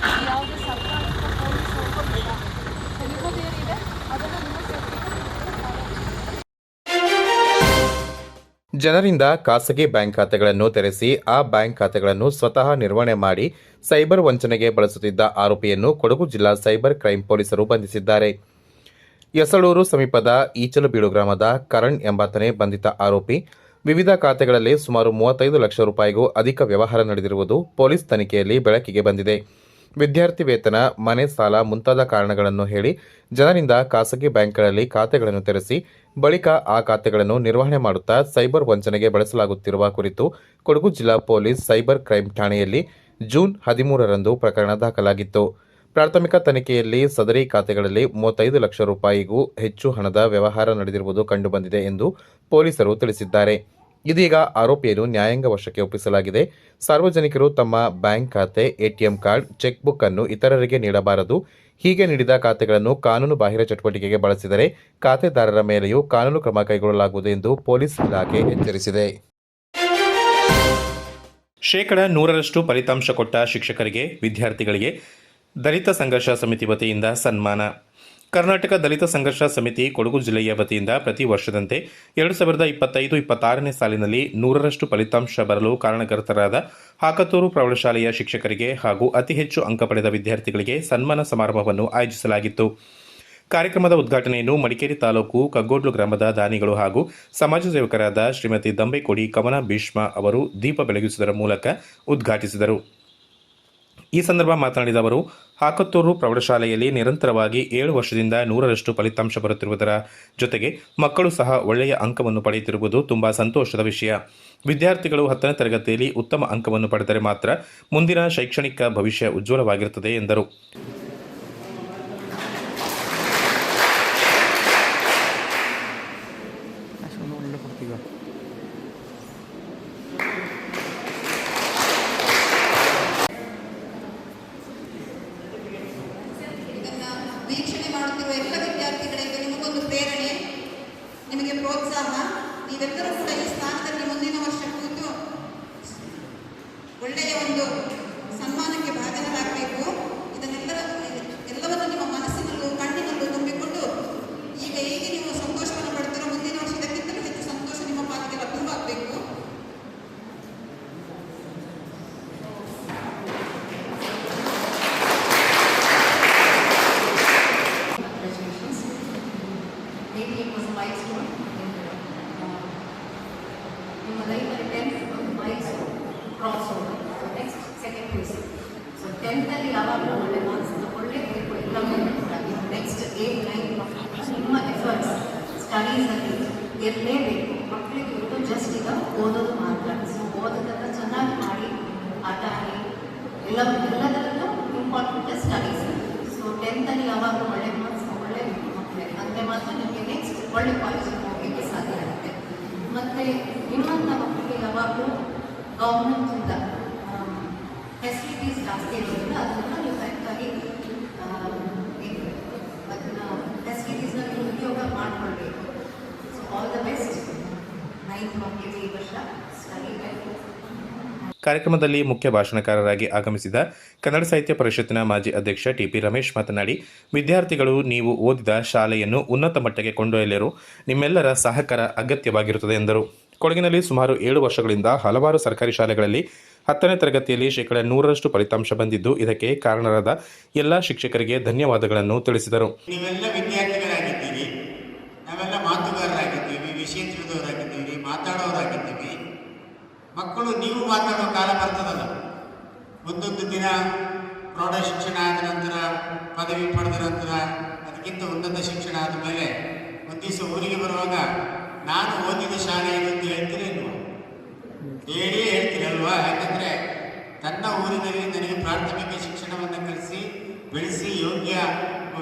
ಯಾವುದೇ ಸರ್ಕಾರದ ಪೊಲೀಸ್ ಹೋಗೋದಿಲ್ಲ. ಸೊ ನಿಮ್ಮದೇನಿದೆ ಅದನ್ನು ನಿಮ್ಮ ಸೇಫ್ಟಿಗೆ ಫಾಲೋ ಮಾಡಿ. ಜನರಿಂದ ಖಾಸಗಿ ಬ್ಯಾಂಕ್ ಖಾತೆಗಳನ್ನು ತೆರೆಸಿ ಆ ಬ್ಯಾಂಕ್ ಖಾತೆಗಳನ್ನು ಸ್ವತಃ ನಿರ್ವಹಣೆ ಮಾಡಿ ಸೈಬರ್ ವಂಚನೆಗೆ ಬಳಸುತ್ತಿದ್ದ ಆರೋಪಿಯನ್ನು ಕೊಡಗು ಜಿಲ್ಲಾ ಸೈಬರ್ ಕ್ರೈಂ ಪೊಲೀಸರು ಬಂಧಿಸಿದ್ದಾರೆ. ಯಸಳೂರು ಸಮೀಪದ ಈಚಲಬೀಡು ಗ್ರಾಮದ ಕರಣ್ ಎಂಬಾತನೇ ಬಂಧಿತ ಆರೋಪಿ. ವಿವಿಧ ಖಾತೆಗಳಲ್ಲಿ ಸುಮಾರು 35 ಲಕ್ಷ ರೂಪಾಯಿಗೂ ಅಧಿಕ ವ್ಯವಹಾರ ನಡೆದಿರುವುದು ಪೊಲೀಸ್ ತನಿಖೆಯಲ್ಲಿ ಬೆಳಕಿಗೆ ಬಂದಿದೆ. ವಿದ್ಯಾರ್ಥಿ ವೇತನ, ಮನೆ ಸಾಲ ಮುಂತಾದ ಕಾರಣಗಳನ್ನು ಹೇಳಿ ಜನರಿಂದ ಖಾಸಗಿ ಬ್ಯಾಂಕ್ಗಳಲ್ಲಿ ಖಾತೆಗಳನ್ನು ತೆರೆಸಿ ಬಳಿಕ ಆ ಖಾತೆಗಳನ್ನು ನಿರ್ವಹಣೆ ಮಾಡುತ್ತಾ ಸೈಬರ್ ವಂಚನೆಗೆ ಬಳಸಲಾಗುತ್ತಿರುವ ಕುರಿತು ಕೊಡಗು ಜಿಲ್ಲಾ ಪೊಲೀಸ್ ಸೈಬರ್ ಕ್ರೈಂ ಠಾಣೆಯಲ್ಲಿ ಜೂನ್ 13ರಂದು ಪ್ರಕರಣ ದಾಖಲಾಗಿತ್ತು. ಪ್ರಾಥಮಿಕ ತನಿಖೆಯಲ್ಲಿ ಸದರಿ ಖಾತೆಗಳಲ್ಲಿ 35 ಲಕ್ಷ ರೂಪಾಯಿಗೂ ಹೆಚ್ಚು ಹಣದ ವ್ಯವಹಾರ ನಡೆದಿರುವುದು ಕಂಡುಬಂದಿದೆ ಎಂದು ಪೊಲೀಸರು ತಿಳಿಸಿದ್ದಾರೆ. ಇದೀಗ ಆರೋಪಿಯನ್ನು ನ್ಯಾಯಾಂಗ ವಶಕ್ಕೆ ಒಪ್ಪಿಸಲಾಗಿದೆ. ಸಾರ್ವಜನಿಕರು ತಮ್ಮ ಬ್ಯಾಂಕ್ ಖಾತೆ, ಎಟಿಎಂ ಕಾರ್ಡ್, ಚೆಕ್ ಬುಕ್ ಅನ್ನು ಇತರರಿಗೆ ನೀಡಬಾರದು. ಹೀಗೆ ನೀಡಿದ ಖಾತೆಗಳನ್ನು ಕಾನೂನು ಬಾಹಿರ ಚಟುವಟಿಕೆಗೆ ಬಳಸಿದರೆ ಖಾತೆದಾರರ ಮೇಲೆಯೂ ಕಾನೂನು ಕ್ರಮ ಕೈಗೊಳ್ಳಲಾಗುವುದು ಎಂದು ಪೊಲೀಸ್ ಇಲಾಖೆ ಎಚ್ಚರಿಸಿದೆ. 100% ಫಲಿತಾಂಶ ಕೊಟ್ಟ ಶಿಕ್ಷಕರಿಗೆ, ವಿದ್ಯಾರ್ಥಿಗಳಿಗೆ ದಲಿತ ಸಂಘರ್ಷ ಸಮಿತಿ ವತಿಯಿಂದ ಸನ್ಮಾನ. ಕರ್ನಾಟಕ ದಲಿತ ಸಂಘರ್ಷ ಸಮಿತಿ ಕೊಡಗು ಜಿಲ್ಲೆಯ ವತಿಯಿಂದ ಪ್ರತಿ ವರ್ಷದಂತೆ 2025-26ನೇ ಸಾಲಿನಲ್ಲಿ 100% ಫಲಿತಾಂಶ ಬರಲು ಕಾರಣಕರ್ತರಾದ ಹಾಕತೂರು ಪ್ರೌಢಶಾಲೆಯ ಶಿಕ್ಷಕರಿಗೆ ಹಾಗೂ ಅತಿ ಹೆಚ್ಚು ಅಂಕ ಪಡೆದ ವಿದ್ಯಾರ್ಥಿಗಳಿಗೆ ಸನ್ಮಾನ ಸಮಾರಂಭವನ್ನು ಆಯೋಜಿಸಲಾಗಿತ್ತು. ಕಾರ್ಯಕ್ರಮದ ಉದ್ಘಾಟನೆಯನ್ನು ಮಡಿಕೇರಿ ತಾಲೂಕು ಕಗ್ಗೋಡ್ಲು ಗ್ರಾಮದ ದಾನಿಗಳು ಹಾಗೂ ಸಮಾಜ ಸೇವಕರಾದ ಶ್ರೀಮತಿ ದಂಬೆಕೋಡಿ ಕವನ ಭೀಷ್ಮ ಅವರು ದೀಪ ಬೆಳಗಿಸುವುದರ ಮೂಲಕ ಉದ್ಘಾಟಿಸಿದರು. ಈ ಸಂದರ್ಭ ಮಾತನಾಡಿದ ಅವರು, ಹಾಕತ್ತೂರು ಪ್ರೌಢಶಾಲೆಯಲ್ಲಿ ನಿರಂತರವಾಗಿ 7 ವರ್ಷದಿಂದ 100% ಫಲಿತಾಂಶ ಬರುತ್ತಿರುವುದರ ಜೊತೆಗೆ ಮಕ್ಕಳು ಸಹ ಒಳ್ಳೆಯ ಅಂಕವನ್ನು ಪಡೆಯುತ್ತಿರುವುದು ತುಂಬಾ ಸಂತೋಷದ ವಿಷಯ. ವಿದ್ಯಾರ್ಥಿಗಳು 10ನೇ ತರಗತಿಯಲ್ಲಿ ಉತ್ತಮ ಅಂಕವನ್ನು ಪಡೆದರೆ ಮಾತ್ರ ಮುಂದಿನ ಶೈಕ್ಷಣಿಕ ಭವಿಷ್ಯ ಉಜ್ವಲವಾಗಿರುತ್ತದೆ ಎಂದರು. ವೀಕ್ಷಣೆ ಮಾಡುತ್ತಿರುವ ಎಲ್ಲ ವಿದ್ಯಾರ್ಥಿಗಳಿಗೆ ನಿಮಗೊಂದು ಪ್ರೇರಣೆ, ನಿಮಗೆ ಪ್ರೋತ್ಸಾಹ. ನೀವೆಲ್ಲರೂ ಕೂಡ ಈ ಸ್ಥಾನದಲ್ಲಿ ಮುಂದಿನ ವರ್ಷ ಕೂತು ಒಳ್ಳೆಯ ಒಂದು ಸನ್ಮಾನಕ್ಕೆ ಭಾಜನರಾಗಬೇಕು. ಎಲ್ಲವನ್ನು ನಿಮ್ಮ ಮನಸ್ಸಿನಲ್ಲೂ ಕಣ್ಣಿನಲ್ಲೂ ತುಂಬಿಕೊಂಡು ಈಗ ಹೇಗೆ ನೀವು ಸಂತೋಷವನ್ನು ಪಡ್ತಾರೋ ಮುಂದಿನ ವರ್ಷದಕ್ಕಿಂತಲೂ ಹೆಚ್ಚು ಸಂತೋಷ ನಿಮ್ಮ ಪಾಲಿಗೆ ಲಭ್ಯವಾಗಬೇಕು. ಟೆಂತಲ್ಲಿ ಯಾವಾಗಲೂ ಒಳ್ಳೆ ಮಾರ್ಕ್ಸ್ ತಗೊಳ್ಳೇಬೇಕು ಎಲ್ಲವನ್ನೂ ಕೂಡ. ನೆಕ್ಸ್ಟ್ 8, 9 ನಿಮ್ಮ ಎಫರ್ಟ್ಸ್ ಸ್ಟಡೀಸಲ್ಲಿ ಇರಲೇಬೇಕು. ಮಕ್ಕಳಿಗೆ ಇರೋದು ಜಸ್ಟ್ ಈಗ ಓದೋದು ಮಾತ್ರ. ಸೊ ಓದೋದನ್ನು ಚೆನ್ನಾಗಿ ಮಾಡಿ, ಆಟ ಆಡಿ, ಎಲ್ಲದರಲ್ಲೂ ಇಂಪಾರ್ಟೆಂಟ್ ಸ್ಟಡೀಸ್. ಸೊ 10th ಯಾವಾಗಲೂ ಒಳ್ಳೆ ಮಾರ್ಕ್ಸ್ ತಗೊಳ್ಳೇಬೇಕು ಮಕ್ಕಳಿಗೆ. ಅಂದರೆ ಮಾತ್ರ ನಿಮಗೆ ನೆಕ್ಸ್ಟ್ ಒಳ್ಳೆ ಕಾಲೇಜಿಗೆ ಹೋಗಲಿಕ್ಕೆ ಸಾಧ್ಯ ಆಗುತ್ತೆ. ಮತ್ತು ನಿಮ್ಮಂಥ ಮಕ್ಕಳಿಗೆ ಯಾವಾಗಲೂ ಗೌರ್ಮೆಂಟಿಂದ ಫೆಸಿಲಿಟೀಸ್ ಜಾಸ್ತಿ ಇರೋದ್ರಿಂದ ಅದನ್ನು ನೀವು ಕರೆಕ್ಟಾಗಿ ಅದನ್ನು ಫೆಸಿಲಿಟೀಸ್ನ ನೀವು ಉಪಯೋಗ ಮಾಡಿಕೊಳ್ಬೇಕು. So all the best 9th ಮಕ್ಕಳಿಗೆ ಈ ವರ್ಷ ಸ್ಟಡಿ ವೆಲ್. ಕಾರ್ಯಕ್ರಮದಲ್ಲಿ ಮುಖ್ಯ ಭಾಷಣಕಾರರಾಗಿ ಆಗಮಿಸಿದ ಕನ್ನಡ ಸಾಹಿತ್ಯ ಪರಿಷತ್ತಿನ ಮಾಜಿ ಅಧ್ಯಕ್ಷ ಟಿಪಿ ರಮೇಶ್ ಮಾತನಾಡಿ, ವಿದ್ಯಾರ್ಥಿಗಳು ನೀವು ಓದಿದ ಶಾಲೆಯನ್ನು ಉನ್ನತ ಮಟ್ಟಕ್ಕೆ ಕೊಂಡೊಯ್ಯಲು ನಿಮ್ಮೆಲ್ಲರ ಸಹಕಾರ ಅಗತ್ಯವಾಗಿರುತ್ತದೆ ಎಂದರು. ಕೊಡಗಿನಲ್ಲಿ ಸುಮಾರು 7 ವರ್ಷಗಳಿಂದ ಹಲವಾರು ಸರ್ಕಾರಿ ಶಾಲೆಗಳಲ್ಲಿ 10ನೇ ತರಗತಿಯಲ್ಲಿ 100% ಫಲಿತಾಂಶ ಬಂದಿದ್ದು, ಇದಕ್ಕೆ ಕಾರಣರಾದ ಎಲ್ಲ ಶಿಕ್ಷಕರಿಗೆ ಧನ್ಯವಾದಗಳನ್ನು ತಿಳಿಸಿದರು. ನೀವೆಲ್ಲ ವಿದ್ಯಾರ್ಥಿಗಳಾಗಿದ್ದೀರಿ, ನಾವೆಲ್ಲ ಮಾತುಗಾರರಾಗಿದ್ದೀವಿ, ವಿಷಯ ತಿಳಿದವರಾಗಿದ್ದೀವಿ, ಮಾತಾಡೋರಾಗಿದ್ದೀವಿ. ಮಕ್ಕಳು ನೀವು ಮಾತಾಡೋ ಕಾಲ ಬರ್ತದಲ್ಲ. ಒಂದೊಂದು ದಿನ ಪ್ರೌಢ ಶಿಕ್ಷಣ ಆದ ನಂತರ, ಪದವಿ ಪಡೆದ ನಂತರ, ಅದಕ್ಕಿಂತ ಉನ್ನತ ಶಿಕ್ಷಣ ಆದ ಮೇಲೆ ಒಂದು ದಿವಸ ಊರಿಗೆ ಬರುವಾಗ ನಾನು ಓದಿದ ಶಾಲೆ ಏನು ಅಂತ ಹೇಳ್ತೀರೇನು? ಹೇಳ್ತೀರಲ್ವಾ? ಯಾಕಂದರೆ ತನ್ನ ಊರಿನಲ್ಲಿ ನನಗೆ ಪ್ರಾಥಮಿಕ ಶಿಕ್ಷಣವನ್ನು ಕಲಿಸಿ ಬೆಳೆಸಿ ಯೋಗ್ಯ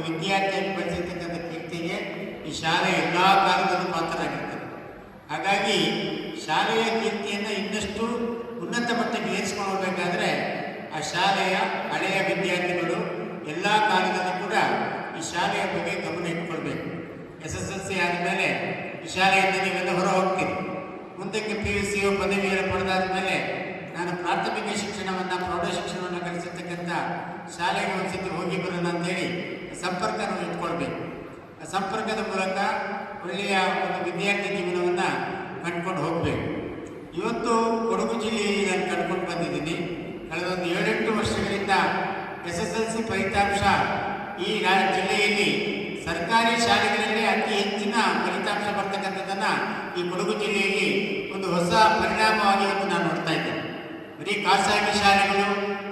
ವಿದ್ಯಾರ್ಥಿಯನ್ನು ಬೆಳೆಸಿರ್ತಕ್ಕಂಥ ಕೀರ್ತಿಗೆ ಈ ಶಾಲೆ ಎಲ್ಲ ಕಾಲದಲ್ಲೂ ಪಾತ್ರರಾಗಿರ್ತದೆ. ಹಾಗಾಗಿ ಶಾಲೆಯ ಕೀರ್ತಿಯನ್ನು ಇನ್ನಷ್ಟು ಉನ್ನತ ಮಟ್ಟಕ್ಕೆ ಏರಿಸಿಕೊಳ್ಳಬೇಕಾದ್ರೆ ಆ ಶಾಲೆಯ ಹಳೆಯ ವಿದ್ಯಾರ್ಥಿಗಳು ಎಲ್ಲ ಕಾಲದಲ್ಲೂ ಕೂಡ ಈ ಶಾಲೆಯ ಬಗ್ಗೆ ಗಮನ ಇಟ್ಕೊಳ್ಬೇಕು. SSLC ಆದಮೇಲೆ ಈ ಶಾಲೆಯಿಂದ ನೀವೆಲ್ಲ ಹೊರ ಹೋಗ್ತೀರಿ. ಮುಂದಕ್ಕೆ PUC ಪದವಿಯನ್ನು ಪಡೆದಾದ ಮೇಲೆ ನಾನು ಪ್ರಾಥಮಿಕ ಶಿಕ್ಷಣವನ್ನು ಪ್ರೌಢ ಶಿಕ್ಷಣವನ್ನು ಕಲಿಸಿರ್ತಕ್ಕಂಥ ಶಾಲೆಗೆ ಒಂದ್ಸತಿ ಹೋಗಿ ಬರೋಣ ಅಂತೇಳಿ ಸಂಪರ್ಕನ ಇಟ್ಕೊಳ್ಬೇಕು. ಆ ಸಂಪರ್ಕದ ಮೂಲಕ ಒಳ್ಳೆಯ ಒಂದು ವಿದ್ಯಾರ್ಥಿ ಜೀವನವನ್ನು ಕಂಡುಕೊಂಡು ಹೋಗಬೇಕು. ಇವತ್ತು ಕೊಡಗು ಜಿಲ್ಲೆಯಲ್ಲಿ ನಾನು ಕಂಡುಕೊಂಡು ಬಂದಿದ್ದೀನಿ. ಕಳೆದ ಒಂದು 7-8 ವರ್ಷಗಳಿಂದ SSLC ಫಲಿತಾಂಶ ಈ ಜಿಲ್ಲೆಯಲ್ಲಿ ಸರ್ಕಾರಿ ಶಾಲೆಗಳಲ್ಲಿ ಅತಿ ಹೆಚ್ಚಿನ ಫಲಿತಾಂಶ ಬರ್ತಕ್ಕಂಥದ್ದನ್ನು ಈ ಕೊಡಗು ಜಿಲ್ಲೆಯಲ್ಲಿ ಒಂದು ಹೊಸ ಪರಿಣಾಮವಾಗಿ ಇವತ್ತು ನಾನು ನೋಡ್ತಾ ಇದ್ದೇನೆ. ಬರೀ ಖಾಸಗಿ ಶಾಲೆಗಳು,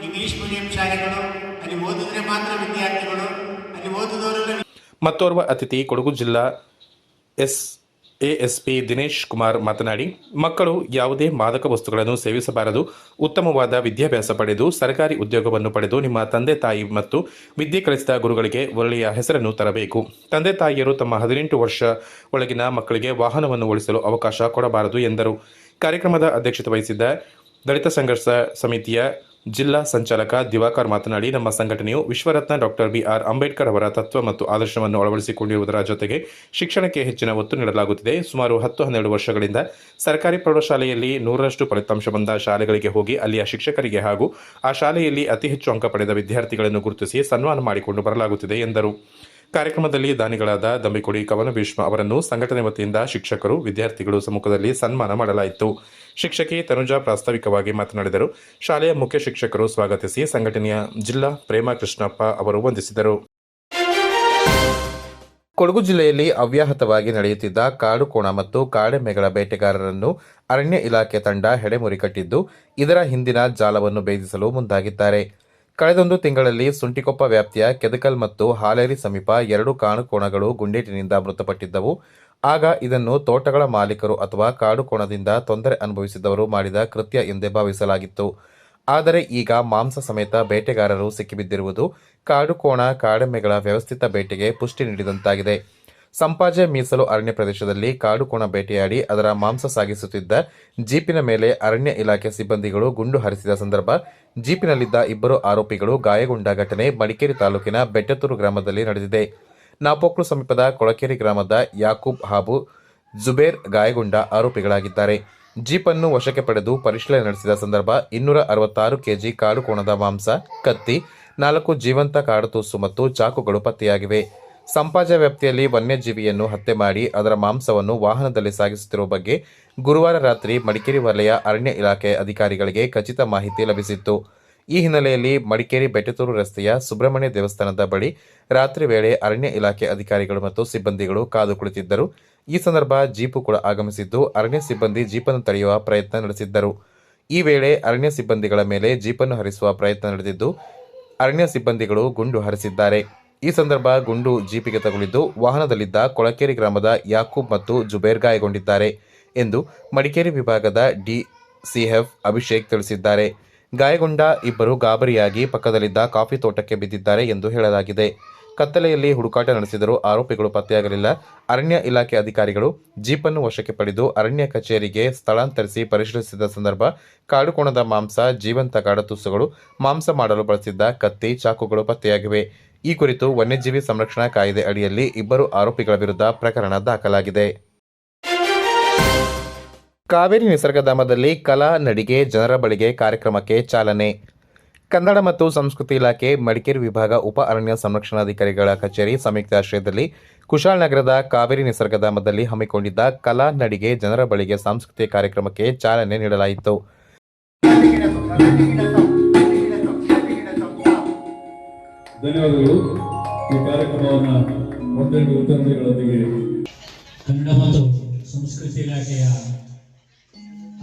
ಇಂಗ್ಲಿಷ್ ಮೀಡಿಯಂ ಶಾಲೆಗಳು, ಅಲ್ಲಿ ಓದಿದ್ರೆ ಮಾತ್ರ ವಿದ್ಯಾರ್ಥಿಗಳು, ಅಲ್ಲಿ ಓದಿದವರೆಲ್ಲ. ಮತ್ತೋರ್ವ ಅತಿಥಿ ಕೊಡಗು ಜಿಲ್ಲಾ ASP ದಿನೇಶ್ ಕುಮಾರ್ ಮಾತನಾಡಿ, ಮಕ್ಕಳು ಯಾವುದೇ ಮಾದಕ ವಸ್ತುಗಳನ್ನು ಸೇವಿಸಬಾರದು, ಉತ್ತಮವಾದ ವಿದ್ಯಾಭ್ಯಾಸ ಪಡೆದು ಸರ್ಕಾರಿ ಉದ್ಯೋಗವನ್ನು ಪಡೆದು ನಿಮ್ಮ ತಂದೆ ತಾಯಿ ಮತ್ತು ವಿದ್ಯೆ ಕಲಿಸಿದ ಗುರುಗಳಿಗೆ ಒಳ್ಳೆಯ ಹೆಸರನ್ನು ತರಬೇಕು. ತಂದೆ ತಾಯಿಯರು ತಮ್ಮ 18 ವರ್ಷ ಒಳಗಿನ ಮಕ್ಕಳಿಗೆ ವಾಹನವನ್ನು ಓಡಿಸಲು ಅವಕಾಶ ಕೊಡಬಾರದು ಎಂದರು. ಕಾರ್ಯಕ್ರಮದ ಅಧ್ಯಕ್ಷತೆ ವಹಿಸಿದ್ದ ದಲಿತ ಸಂಘರ್ಷ ಸಮಿತಿಯ ಜಿಲ್ಲಾ ಸಂಚಾಲಕ ದಿವಾಕರ್ ಮಾತನಾಡಿ, ನಮ್ಮ ಸಂಘಟನೆಯು ವಿಶ್ವರತ್ನ ಡಾಕ್ಟರ್ BR ಅಂಬೇಡ್ಕರ್ ಅವರ ತತ್ವ ಮತ್ತು ಆದರ್ಶವನ್ನು ಅಳವಡಿಸಿಕೊಂಡಿರುವುದರ ಜೊತೆಗೆ ಶಿಕ್ಷಣಕ್ಕೆ ಹೆಚ್ಚಿನ ಒತ್ತು ನೀಡಲಾಗುತ್ತಿದೆ. ಸುಮಾರು 10-12 ವರ್ಷಗಳಿಂದ ಸರ್ಕಾರಿ ಪ್ರೌಢಶಾಲೆಯಲ್ಲಿ 100% ಫಲಿತಾಂಶ ಬಂದ ಶಾಲೆಗಳಿಗೆ ಹೋಗಿ ಅಲ್ಲಿಯ ಶಿಕ್ಷಕರಿಗೆ ಹಾಗೂ ಆ ಶಾಲೆಯಲ್ಲಿ ಅತಿ ಹೆಚ್ಚು ಅಂಕ ಪಡೆದ ವಿದ್ಯಾರ್ಥಿಗಳನ್ನು ಗುರುತಿಸಿ ಸನ್ಮಾನ ಮಾಡಿಕೊಂಡು ಬರಲಾಗುತ್ತಿದೆ ಎಂದರು. ಕಾರ್ಯಕ್ರಮದಲ್ಲಿ ದಾನಿಗಳಾದ ದಂಬಿಕೊಡಿ ಕವನ ಭೀಷ್ಮ ಅವರನ್ನು ಸಂಘಟನೆ ವತಿಯಿಂದ ಶಿಕ್ಷಕರು, ವಿದ್ಯಾರ್ಥಿಗಳು ಸಮ್ಮುಖದಲ್ಲಿ ಸನ್ಮಾನ ಮಾಡಲಾಯಿತು. ಶಿಕ್ಷಕಿ ತನುಜಾ ಪ್ರಾಸ್ತಾವಿಕವಾಗಿ ಮಾತನಾಡಿದರು. ಶಾಲೆಯ ಮುಖ್ಯ ಶಿಕ್ಷಕರು ಸ್ವಾಗತಿಸಿ ಸಂಘಟನೆಯ ಜಿಲ್ಲಾ ಪ್ರೇಮ ಕೃಷ್ಣಪ್ಪ ಅವರು ವಂದಿಸಿದರು. ಕೊಡಗು ಜಿಲ್ಲೆಯಲ್ಲಿ ಅವ್ಯಾಹತವಾಗಿ ನಡೆಯುತ್ತಿದ್ದ ಕಾಡು ಕೋಣ ಮತ್ತು ಕಾಡೆಮ್ಮೆಗಳ ಬೇಟೆಗಾರರನ್ನು ಅರಣ್ಯ ಇಲಾಖೆ ತಂಡ ಹೆಡೆಮುರಿ ಕಟ್ಟಿದ್ದು, ಇದರ ಹಿಂದಿನ ಜಾಲವನ್ನು ಭೇದಿಸಲು ಮುಂದಾಗಿದ್ದಾರೆ. ಕಳೆದೊಂದು ತಿಂಗಳಲ್ಲಿ ಸುಂಟಿಕೊಪ್ಪ ವ್ಯಾಪ್ತಿಯ ಕೆದಕಲ್ ಮತ್ತು ಹಾಲೇರಿ ಸಮೀಪ 2 ಕಾಡುಕೋಣಗಳು ಗುಂಡೇಟಿನಿಂದ ಮೃತಪಟ್ಟಿದ್ದವು. ಆಗ ಇದನ್ನು ತೋಟಗಳ ಮಾಲೀಕರು ಅಥವಾ ಕಾಡುಕೋಣದಿಂದ ತೊಂದರೆ ಅನುಭವಿಸಿದವರು ಮಾಡಿದ ಕೃತ್ಯ ಎಂದೇ ಭಾವಿಸಲಾಗಿತ್ತು. ಆದರೆ ಈಗ ಮಾಂಸ ಸಮೇತ ಬೇಟೆಗಾರರು ಸಿಕ್ಕಿಬಿದ್ದಿರುವುದು ಕಾಡುಕೋಣ ಕಾಡೆಮ್ಮೆಗಳ ವ್ಯವಸ್ಥಿತ ಬೇಟೆಗೆ ಪುಷ್ಟಿ ನೀಡಿದಂತಾಗಿದೆ. ಸಂಪಾಜೆ ಮೀಸಲು ಅರಣ್ಯ ಪ್ರದೇಶದಲ್ಲಿ ಕಾಡುಕೋಣ ಬೇಟೆಯಾಡಿ ಅದರ ಮಾಂಸ ಸಾಗಿಸುತ್ತಿದ್ದ ಜೀಪಿನ ಮೇಲೆ ಅರಣ್ಯ ಇಲಾಖೆ ಸಿಬ್ಬಂದಿಗಳು ಗುಂಡು ಹಾರಿಸಿದ ಸಂದರ್ಭ ಜೀಪಿನಲ್ಲಿದ್ದ 2 ಆರೋಪಿಗಳು ಗಾಯಗೊಂಡ ಘಟನೆ ಮಡಿಕೇರಿ ತಾಲೂಕಿನ ಬೆಟ್ಟತೂರು ಗ್ರಾಮದಲ್ಲಿ ನಡೆದಿದೆ. ನಾಪೋಕ್ಲು ಸಮೀಪದ ಕೊಳಕೇರಿ ಗ್ರಾಮದ ಯಾಕೂಬ್ ಹಾಗೂ ಜುಬೇರ್ ಗಾಯಗೊಂಡ ಆರೋಪಿಗಳಾಗಿದ್ದಾರೆ. ಜೀಪನ್ನು ವಶಕ್ಕೆ ಪಡೆದು ಪರಿಶೀಲನೆ ನಡೆಸಿದ ಸಂದರ್ಭ 266 ಕೆಜಿ ಕಾಡುಕೋಣದ ಮಾಂಸ, ಕತ್ತಿ, 4 ಜೀವಂತ ಕಾಡುತೂಸು ಮತ್ತು ಚಾಕುಗಳು ಪತ್ತೆಯಾಗಿವೆ. ಸಂಪಾಜೆ ವ್ಯಾಪ್ತಿಯಲ್ಲಿ ವನ್ಯಜೀವಿಯನ್ನು ಹತ್ಯೆ ಮಾಡಿ ಅದರ ಮಾಂಸವನ್ನು ವಾಹನದಲ್ಲಿ ಸಾಗಿಸುತ್ತಿರುವ ಬಗ್ಗೆ ಗುರುವಾರ ರಾತ್ರಿ ಮಡಿಕೇರಿ ವಲಯ ಅರಣ್ಯ ಇಲಾಖೆ ಅಧಿಕಾರಿಗಳಿಗೆ ಖಚಿತ ಮಾಹಿತಿ ಲಭಿಸಿತ್ತು. ಈ ಹಿನ್ನೆಲೆಯಲ್ಲಿ ಮಡಿಕೇರಿ ಬೆಟ್ಟತೂರು ರಸ್ತೆಯ ಸುಬ್ರಹ್ಮಣ್ಯ ದೇವಸ್ಥಾನದ ಬಳಿ ರಾತ್ರಿ ವೇಳೆ ಅರಣ್ಯ ಇಲಾಖೆ ಅಧಿಕಾರಿಗಳು ಮತ್ತು ಸಿಬ್ಬಂದಿಗಳು ಕಾದು ಕುಳಿತಿದ್ದರು. ಈ ಸಂದರ್ಭ ಜೀಪು ಕೂಡ ಆಗಮಿಸಿದ್ದು, ಅರಣ್ಯ ಸಿಬ್ಬಂದಿ ಜೀಪನ್ನು ತಡೆಯುವ ಪ್ರಯತ್ನ ನಡೆಸಿದ್ದರು. ಈ ವೇಳೆ ಅರಣ್ಯ ಸಿಬ್ಬಂದಿಗಳ ಮೇಲೆ ಜೀಪನ್ನು ಹರಿಸುವ ಪ್ರಯತ್ನ ನಡೆದಿದ್ದು, ಅರಣ್ಯ ಸಿಬ್ಬಂದಿಗಳು ಗುಂಡು ಹಾರಿಸಿದ್ದಾರೆ. ಈ ಸಂದರ್ಭ ಗುಂಡು ಜೀಪಿಗೆ ತಗುಲಿದ್ದು ವಾಹನದಲ್ಲಿದ್ದ ಕೊಳಕೇರಿ ಗ್ರಾಮದ ಯಾಕೂಬ್ ಮತ್ತು ಜುಬೇರ್ ಗಾಯಗೊಂಡಿದ್ದಾರೆ ಎಂದು ಮಡಿಕೇರಿ ವಿಭಾಗದ ಡಿಸಿಎಫ್ ಅಭಿಷೇಕ್ ತಿಳಿಸಿದ್ದಾರೆ. ಗಾಯಗೊಂಡ ಇಬ್ಬರು ಗಾಬರಿಯಾಗಿ ಪಕ್ಕದಲ್ಲಿದ್ದ ಕಾಫಿ ತೋಟಕ್ಕೆ ಬಿದ್ದಿದ್ದಾರೆ ಎಂದು ಹೇಳಲಾಗಿದೆ. ಕತ್ತಲೆಯಲ್ಲಿ ಹುಡುಕಾಟ ನಡೆಸಿದರೂ ಆರೋಪಿಗಳು ಪತ್ತೆಯಾಗಲಿಲ್ಲ. ಅರಣ್ಯ ಇಲಾಖೆ ಅಧಿಕಾರಿಗಳು ಜೀಪನ್ನು ವಶಕ್ಕೆ ಪಡೆದು ಅರಣ್ಯ ಕಚೇರಿಗೆ ಸ್ಥಳಾಂತರಿಸಿ ಪರಿಶೀಲಿಸಿದ ಸಂದರ್ಭ ಕಾಡುಕೋಣದ ಮಾಂಸ, ಜೀವಂತ ಕಾಡತುಸುಗಳು, ಮಾಂಸ ಮಾಡಲು ಬಳಸಿದ್ದ ಕತ್ತಿ, ಚಾಕುಗಳು ಪತ್ತೆಯಾಗಿವೆ. ಈ ಕುರಿತು ವನ್ಯಜೀವಿ ಸಂರಕ್ಷಣಾ ಕಾಯ್ದೆ ಅಡಿಯಲ್ಲಿ ಇಬ್ಬರು ಆರೋಪಿಗಳ ವಿರುದ್ಧ ಪ್ರಕರಣ ದಾಖಲಾಗಿದೆ. ಕಾವೇರಿ ನಿಸರ್ಗಧಾಮದಲ್ಲಿ ಕಲಾ ನಡಿಗೆ ಜನರ ಬಳಿಗೆ ಕಾರ್ಯಕ್ರಮಕ್ಕೆ ಚಾಲನೆ. ಕನ್ನಡ ಮತ್ತು ಸಂಸ್ಕೃತಿ ಇಲಾಖೆ ಮಡಿಕೇರಿ ವಿಭಾಗ ಉಪ ಅರಣ್ಯ ಸಂರಕ್ಷಣಾಧಿಕಾರಿಗಳ ಕಚೇರಿ ಸಂಯುಕ್ತ ಆಶ್ರಯದಲ್ಲಿ ಕುಶಾಲನಗರದ ಕಾವೇರಿ ನಿಸರ್ಗಧಾಮದಲ್ಲಿ ಹಮ್ಮಿಕೊಂಡಿದ್ದ ಕಲಾ ನಡಿಗೆ ಜನರ ಬಳಿಗೆ ಸಾಂಸ್ಕೃತಿಕ ಕಾರ್ಯಕ್ರಮಕ್ಕೆ ಚಾಲನೆ ನೀಡಲಾಯಿತು. ಧನ್ಯವಾದಗಳು. ಈ ಕಾರ್ಯಕ್ರಮವನ್ನು ಒಂದೆರಡು ಉತ್ತರಗಳೊಂದಿಗೆ ಕನ್ನಡ ಮತ್ತು ಸಂಸ್ಕೃತಿ ಇಲಾಖೆಯ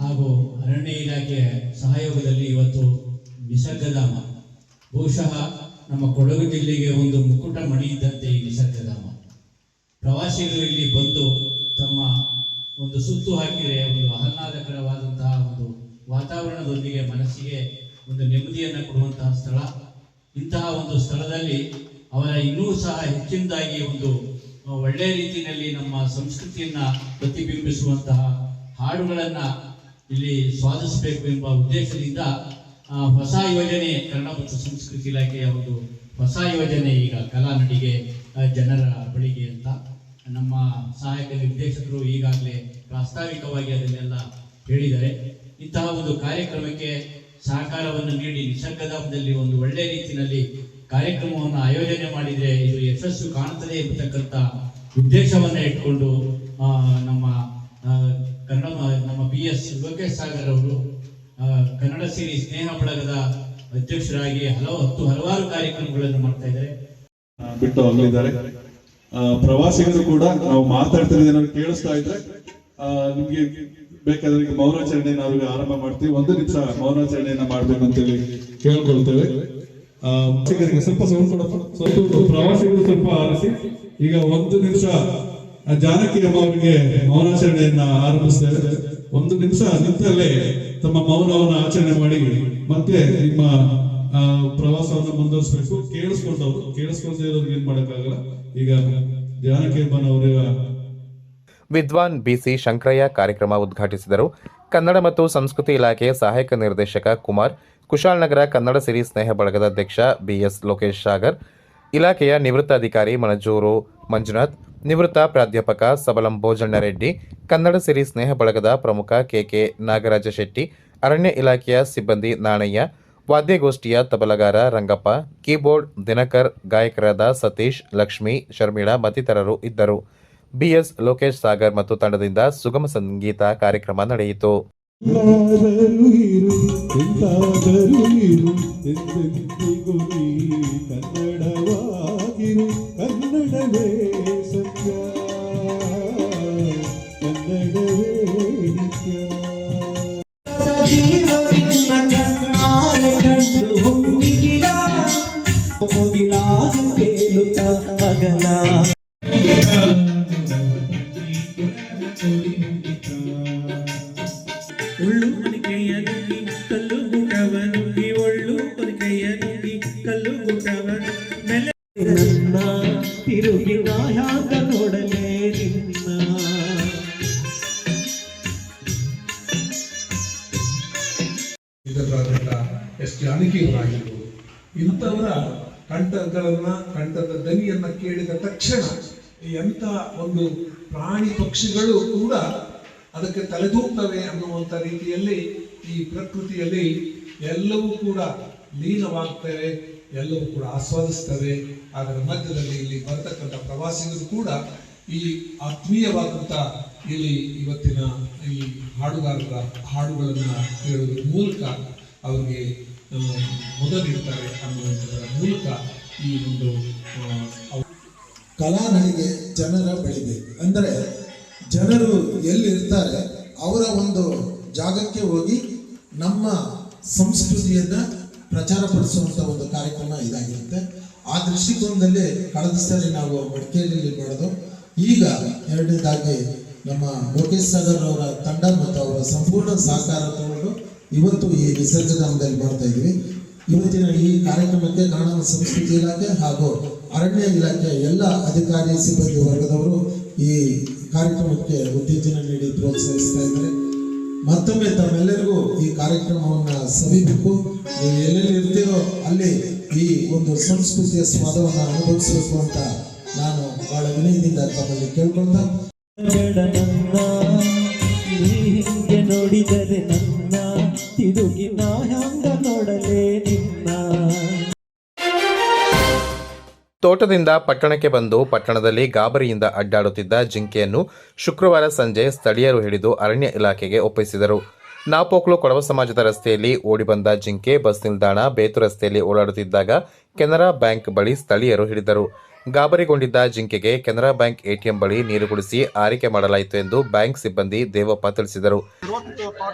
ಹಾಗೂ ಅರಣ್ಯ ಇಲಾಖೆಯ ಸಹಯೋಗದಲ್ಲಿ ಇವತ್ತು ನಿಸರ್ಗಧಾಮ ಬಹುಶಃ ನಮ್ಮ ಕೊಡಗು ಜಿಲ್ಲೆಗೆ ಒಂದು ಮುಕುಟ ಮಣಿ ಇದ್ದಂತೆ ಈ ನಿಸರ್ಗಧಾಮ. ಪ್ರವಾಸಿಗರು ಇಲ್ಲಿ ಬಂದು ತಮ್ಮ ಒಂದು ಸುತ್ತು ಹಾಕಿದರೆ ಒಂದು ಆಹ್ಲಾದಕರವಾದಂತಹ ಒಂದು ವಾತಾವರಣದೊಂದಿಗೆ ಮನಸ್ಸಿಗೆ ಒಂದು ನೆಮ್ಮದಿಯನ್ನು ಕೊಡುವಂತಹ ಸ್ಥಳ. ಇಂತಹ ಒಂದು ಸ್ಥಳದಲ್ಲಿ ಅವರ ಇನ್ನೂ ಸಹ ಹೆಚ್ಚಿನದಾಗಿ ಒಂದು ಒಳ್ಳೆಯ ರೀತಿಯಲ್ಲಿ ನಮ್ಮ ಸಂಸ್ಕೃತಿಯನ್ನು ಪ್ರತಿಬಿಂಬಿಸುವಂತಹ ಹಾಡುಗಳನ್ನು ಇಲ್ಲಿ ಸ್ವಾದಿಸಬೇಕು ಎಂಬ ಉದ್ದೇಶದಿಂದ ಹೊಸ ಯೋಜನೆ ಕನ್ನಡ ಮತ್ತು ಸಂಸ್ಕೃತಿ ಇಲಾಖೆಯ ಒಂದು ಹೊಸ ಯೋಜನೆ ಈಗ ಕಲಾ ನಡಿಗೆ ಜನರ ಬಳಿಗೆ ಅಂತ ನಮ್ಮ ಸಹಾಯಕ ನಿರ್ದೇಶಕರು ಈಗಾಗಲೇ ಪ್ರಾಸ್ತಾವಿಕವಾಗಿ ಅದನ್ನೆಲ್ಲ ಹೇಳಿದ್ದಾರೆ. ಇಂತಹ ಒಂದು ಕಾರ್ಯಕ್ರಮಕ್ಕೆ ಸಹಕಾರವನ್ನು ನೀಡಿ ನಿಸರ್ಗಧಾಮದಲ್ಲಿ ಒಂದು ಒಳ್ಳೆಯ ರೀತಿಯಲ್ಲಿ ಕಾರ್ಯಕ್ರಮವನ್ನು ಆಯೋಜನೆ ಮಾಡಿದರೆ ಇದು ಯಶಸ್ಸು ಕಾಣುತ್ತದೆ ಎಂಬತಕ್ಕಂಥ ಉದ್ದೇಶವನ್ನು ಇಟ್ಕೊಂಡು ನಮ್ಮ BS ಲೋಕೇಶ್ ಸಾಗರ್ ಅವರು ಕನ್ನಡ ಸಿರಿ ಸ್ನೇಹ ಬಳಗದ ಅಧ್ಯಕ್ಷರಾಗಿ ಹಲವಾರು ಕಾರ್ಯಕ್ರಮಗಳನ್ನು ಮಾಡ್ತಾ ಇದ್ದಾರೆ. ಬಿಟ್ಟು ಅಲ್ಲಿದ್ದಾರೆ. ಪ್ರವಾಸಿಗರು ಕೂಡ ನಾವು ಮಾತಾಡ್ತಿರೋದು ಏನಾದ್ರು ಕೇಳಿಸ್ತಾ ಇದ್ರೆ ನಿಮ್ಗೆ ಬೇಕಾದ್ರೆ ಈಗ ಮೌನಾಚರಣೆಯನ್ನು ಅವ್ರಿಗೆ ಆರಂಭ ಮಾಡ್ತೀವಿ. 1 ನಿಮಿಷ ಮೌನಾಚರಣೆಯನ್ನ ಮಾಡ್ಬೇಕು ಅಂತೇಳಿ ಕೇಳ್ಕೊಳ್ತೇವೆ. ಸ್ವಲ್ಪ ಸೌಂಡ್ ಕೊಡಪ್ಪ. ಪ್ರವಾಸಿಗರು ಸ್ವಲ್ಪ ಆರಿಸಿ. ಈಗ 1 ನಿಮಿಷ ಜಾನಕಿ ಅಮ್ಮ ಅವರಿಗೆ ಮೌನಾಚರಣೆಯನ್ನ ಆರಂಭಿಸ್ತೇವೆ. 1 ನಿಮಿಷ ನಿಂತಲ್ಲೇ ತಮ್ಮ ಮೌನವನ್ನು ಆಚರಣೆ ಮಾಡಿ ಮತ್ತೆ ನಿಮ್ಮ ಪ್ರವಾಸವನ್ನು ಮುಂದುವರಿಸಬೇಕು. ಕೇಳಿಸ್ಕೊಳ್ದೇ ಇರೋದು ಏನ್ ಮಾಡಕ್ಕಾಗಲ್ಲ. ಈಗ ಜಾನಕಿ ಅಮ್ಮನವರ ವಿದ್ವಾನ್ BC ಶಂಕರಯ್ಯ ಕಾರ್ಯಕ್ರಮ ಉದ್ಘಾಟಿಸಿದರು. ಕನ್ನಡ ಮತ್ತು ಸಂಸ್ಕೃತಿ ಇಲಾಖೆ ಸಹಾಯಕ ನಿರ್ದೇಶಕ ಕುಮಾರ್, ಕುಶಾಲನಗರ ಕನ್ನಡ ಸಿರಿ ಸ್ನೇಹ ಬಳಗದ ಅಧ್ಯಕ್ಷ BS ಲೋಕೇಶ್ ಸಾಗರ್, ಇಲಾಖೆಯ ನಿವೃತ್ತ ಅಧಿಕಾರಿ ಮಣಜೂರು ಮಂಜುನಾಥ್, ನಿವೃತ್ತ ಪ್ರಾಧ್ಯಾಪಕ ಸಬಲಂ ಭೋಜಣ್ಣ ರೆಡ್ಡಿ, ಕನ್ನಡ ಸಿರಿ ಸ್ನೇಹ ಬಳಗದ ಪ್ರಮುಖ KK ನಾಗರಾಜ ಶೆಟ್ಟಿ, ಅರಣ್ಯ ಇಲಾಖೆಯ ಸಿಬ್ಬಂದಿ ನಾಣಯ್ಯ, ವಾದ್ಯಗೋಷ್ಠಿಯ ತಬಲಗಾರ ರಂಗಪ್ಪ, ಕೀಬೋರ್ಡ್ ದಿನಕರ್, ಗಾಯಕರಾದ ಸತೀಶ್, ಲಕ್ಷ್ಮಿ, ಶರ್ಮಿಳಾ ಮತ್ತಿತರರು ಇದ್ದರು. BS ಲೋಕೇಶ್ ಸಾಗರ್ ಮತ್ತು ತಂಡದಿಂದ ಸುಗಮ ಸಂಗೀತ ಕಾರ್ಯಕ್ರಮ ನಡೆಯಿತು. ಎಸ್ ಜಾನಕಿಯವರಾಗಿರ್ಬೋದು, ಇಂಥವರ ಕಂಠದ ದನಿಯನ್ನ ಕೇಳಿದ ತಕ್ಷಣ ಎಂಥ ಒಂದು ಪ್ರಾಣಿ ಪಕ್ಷಿಗಳು ಕೂಡ ಅದಕ್ಕೆ ತಲೆದೂಗ್ತವೆ ಅನ್ನುವಂಥ ರೀತಿಯಲ್ಲಿ ಈ ಪ್ರಕೃತಿಯಲ್ಲಿ ಎಲ್ಲವೂ ಕೂಡ ಲೀನವಾಗ್ತವೆ, ಎಲ್ಲವೂ ಕೂಡ ಆಸ್ವಾದಿಸ್ತವೆ. ಅದರ ಮಧ್ಯದಲ್ಲಿ ಇಲ್ಲಿ ಬರ್ತಕ್ಕಂಥ ಪ್ರವಾಸಿಗರು ಕೂಡ ಈ ಆತ್ಮೀಯವಾದಂಥ ಇಲ್ಲಿ ಇವತ್ತಿನ ಈ ಹಾಡುಗಾರರ ಹಾಡುಗಳನ್ನು ಕೇಳುವುದರ ಮೂಲಕ ಅವರಿಗೆ ಮೊದಲಿಡ್ತಾರೆ ಅನ್ನುವಂಥದ್ರ ಮೂಲಕ ಈ ಒಂದು ಕಲಾ ನಡಿಗೆ ಜನರ ಬಳಿಗೆ ಅಂದರೆ ಜನರು ಎಲ್ಲಿರ್ತಾರೆ ಅವರ ಒಂದು ಜಾಗಕ್ಕೆ ಹೋಗಿ ನಮ್ಮ ಸಂಸ್ಕೃತಿಯನ್ನು ಪ್ರಚಾರಪಡಿಸುವಂಥ ಒಂದು ಕಾರ್ಯಕ್ರಮ ಇದಾಗಿರುತ್ತೆ. ಆ ದೃಷ್ಟಿಕೋನದಲ್ಲಿ ಕಳೆದ ಸರಿ ನಾವು ಮಡಿಕೇರಿಯಲ್ಲಿ ಮಾಡೋದು. ಈಗ ಎರಡನೇದಾಗಿ ನಮ್ಮ ಲೋಕೇಶ್ ಸಾಗರ್ ಅವರ ತಂಡ ಮತ್ತು ಅವರ ಸಂಪೂರ್ಣ ಸಹಕಾರ ತಗೊಂಡು ಇವತ್ತು ಈ ನಿಸರ್ಗಧಾಮದಲ್ಲಿ ಮಾಡ್ತಾ ಇದ್ವಿ. ಇವತ್ತಿನ ಈ ಕಾರ್ಯಕ್ರಮಕ್ಕೆ ಕನ್ನಡ ಸಂಸ್ಕೃತಿ ಇಲಾಖೆ ಹಾಗೂ ಅರಣ್ಯ ಇಲಾಖೆ ಎಲ್ಲ ಅಧಿಕಾರಿ ಸಿಬ್ಬಂದಿ ವರ್ಗದವರು ಈ ಕಾರ್ಯಕ್ರಮಕ್ಕೆ ಉತ್ತೇಜನ ನೀಡಿ ಪ್ರೋತ್ಸಾಹಿಸ್ತಾ ಇದ್ದಾರೆ. ಮತ್ತೊಮ್ಮೆ ತಮ್ಮೆಲ್ಲರಿಗೂ ಈ ಕಾರ್ಯಕ್ರಮವನ್ನು ಸವಿಬೇಕು. ನೀವು ಎಲ್ಲೆಲ್ಲಿ ಇರ್ತೀರೋ ಅಲ್ಲಿ ಈ ಒಂದು ಸಂಸ್ಕೃತಿಯ ಸ್ವಾದವನ್ನು ಅನುಭವಿಸಬೇಕು ಅಂತ ನಾನು ಬಹಳ ವಿನಯದಿಂದ ತಮ್ಮಲ್ಲಿ ಕೇಳ್ಕೊಳ್ತಾ, ಹಿಂಗೆ ನೋಡಿದರೆ ನನ್ನ ತಿರುಗಿ ನಾ ಹ್ಯಾಂಗ ನೋಡಲೇ ನಿನ್ನ. ತೋಟದಿಂದ ಪಟ್ಟಣಕ್ಕೆ ಬಂದು ಪಟ್ಟಣದಲ್ಲಿ ಗಾಬರಿಯಿಂದ ಅಡ್ಡಾಡುತ್ತಿದ್ದ ಜಿಂಕೆಯನ್ನು ಶುಕ್ರವಾರ ಸಂಜೆ ಸ್ಥಳೀಯರು ಹಿಡಿದು ಅರಣ್ಯ ಇಲಾಖೆಗೆ ಒಪ್ಪಿಸಿದರು. ನಾಪೋಕ್ಲು ಕೊಡವ ಸಮಾಜದ ರಸ್ತೆಯಲ್ಲಿ ಓಡಿಬಂದ ಜಿಂಕೆ ಬಸ್ ನಿಲ್ದಾಣ ಬೇತು ರಸ್ತೆಯಲ್ಲಿ ಓಡಾಡುತ್ತಿದ್ದಾಗ ಕೆನರಾ ಬ್ಯಾಂಕ್ ಬಳಿ ಸ್ಥಳೀಯರು ಹಿಡಿದರು. ಗಾಬರಿಗೊಂಡಿದ್ದ ಜಿಂಕೆಗೆ ಕೆನರಾ ಬ್ಯಾಂಕ್ ಎಟಿಎಂ ಬಳಿ ನೀರು ಕುಡಿಸಿ ಆರೈಕೆ ಮಾಡಲಾಯಿತು ಎಂದು ಬ್ಯಾಂಕ್ ಸಿಬ್ಬಂದಿ ದೇವಪ್ಪ ತಿಳಿಸಿದರು.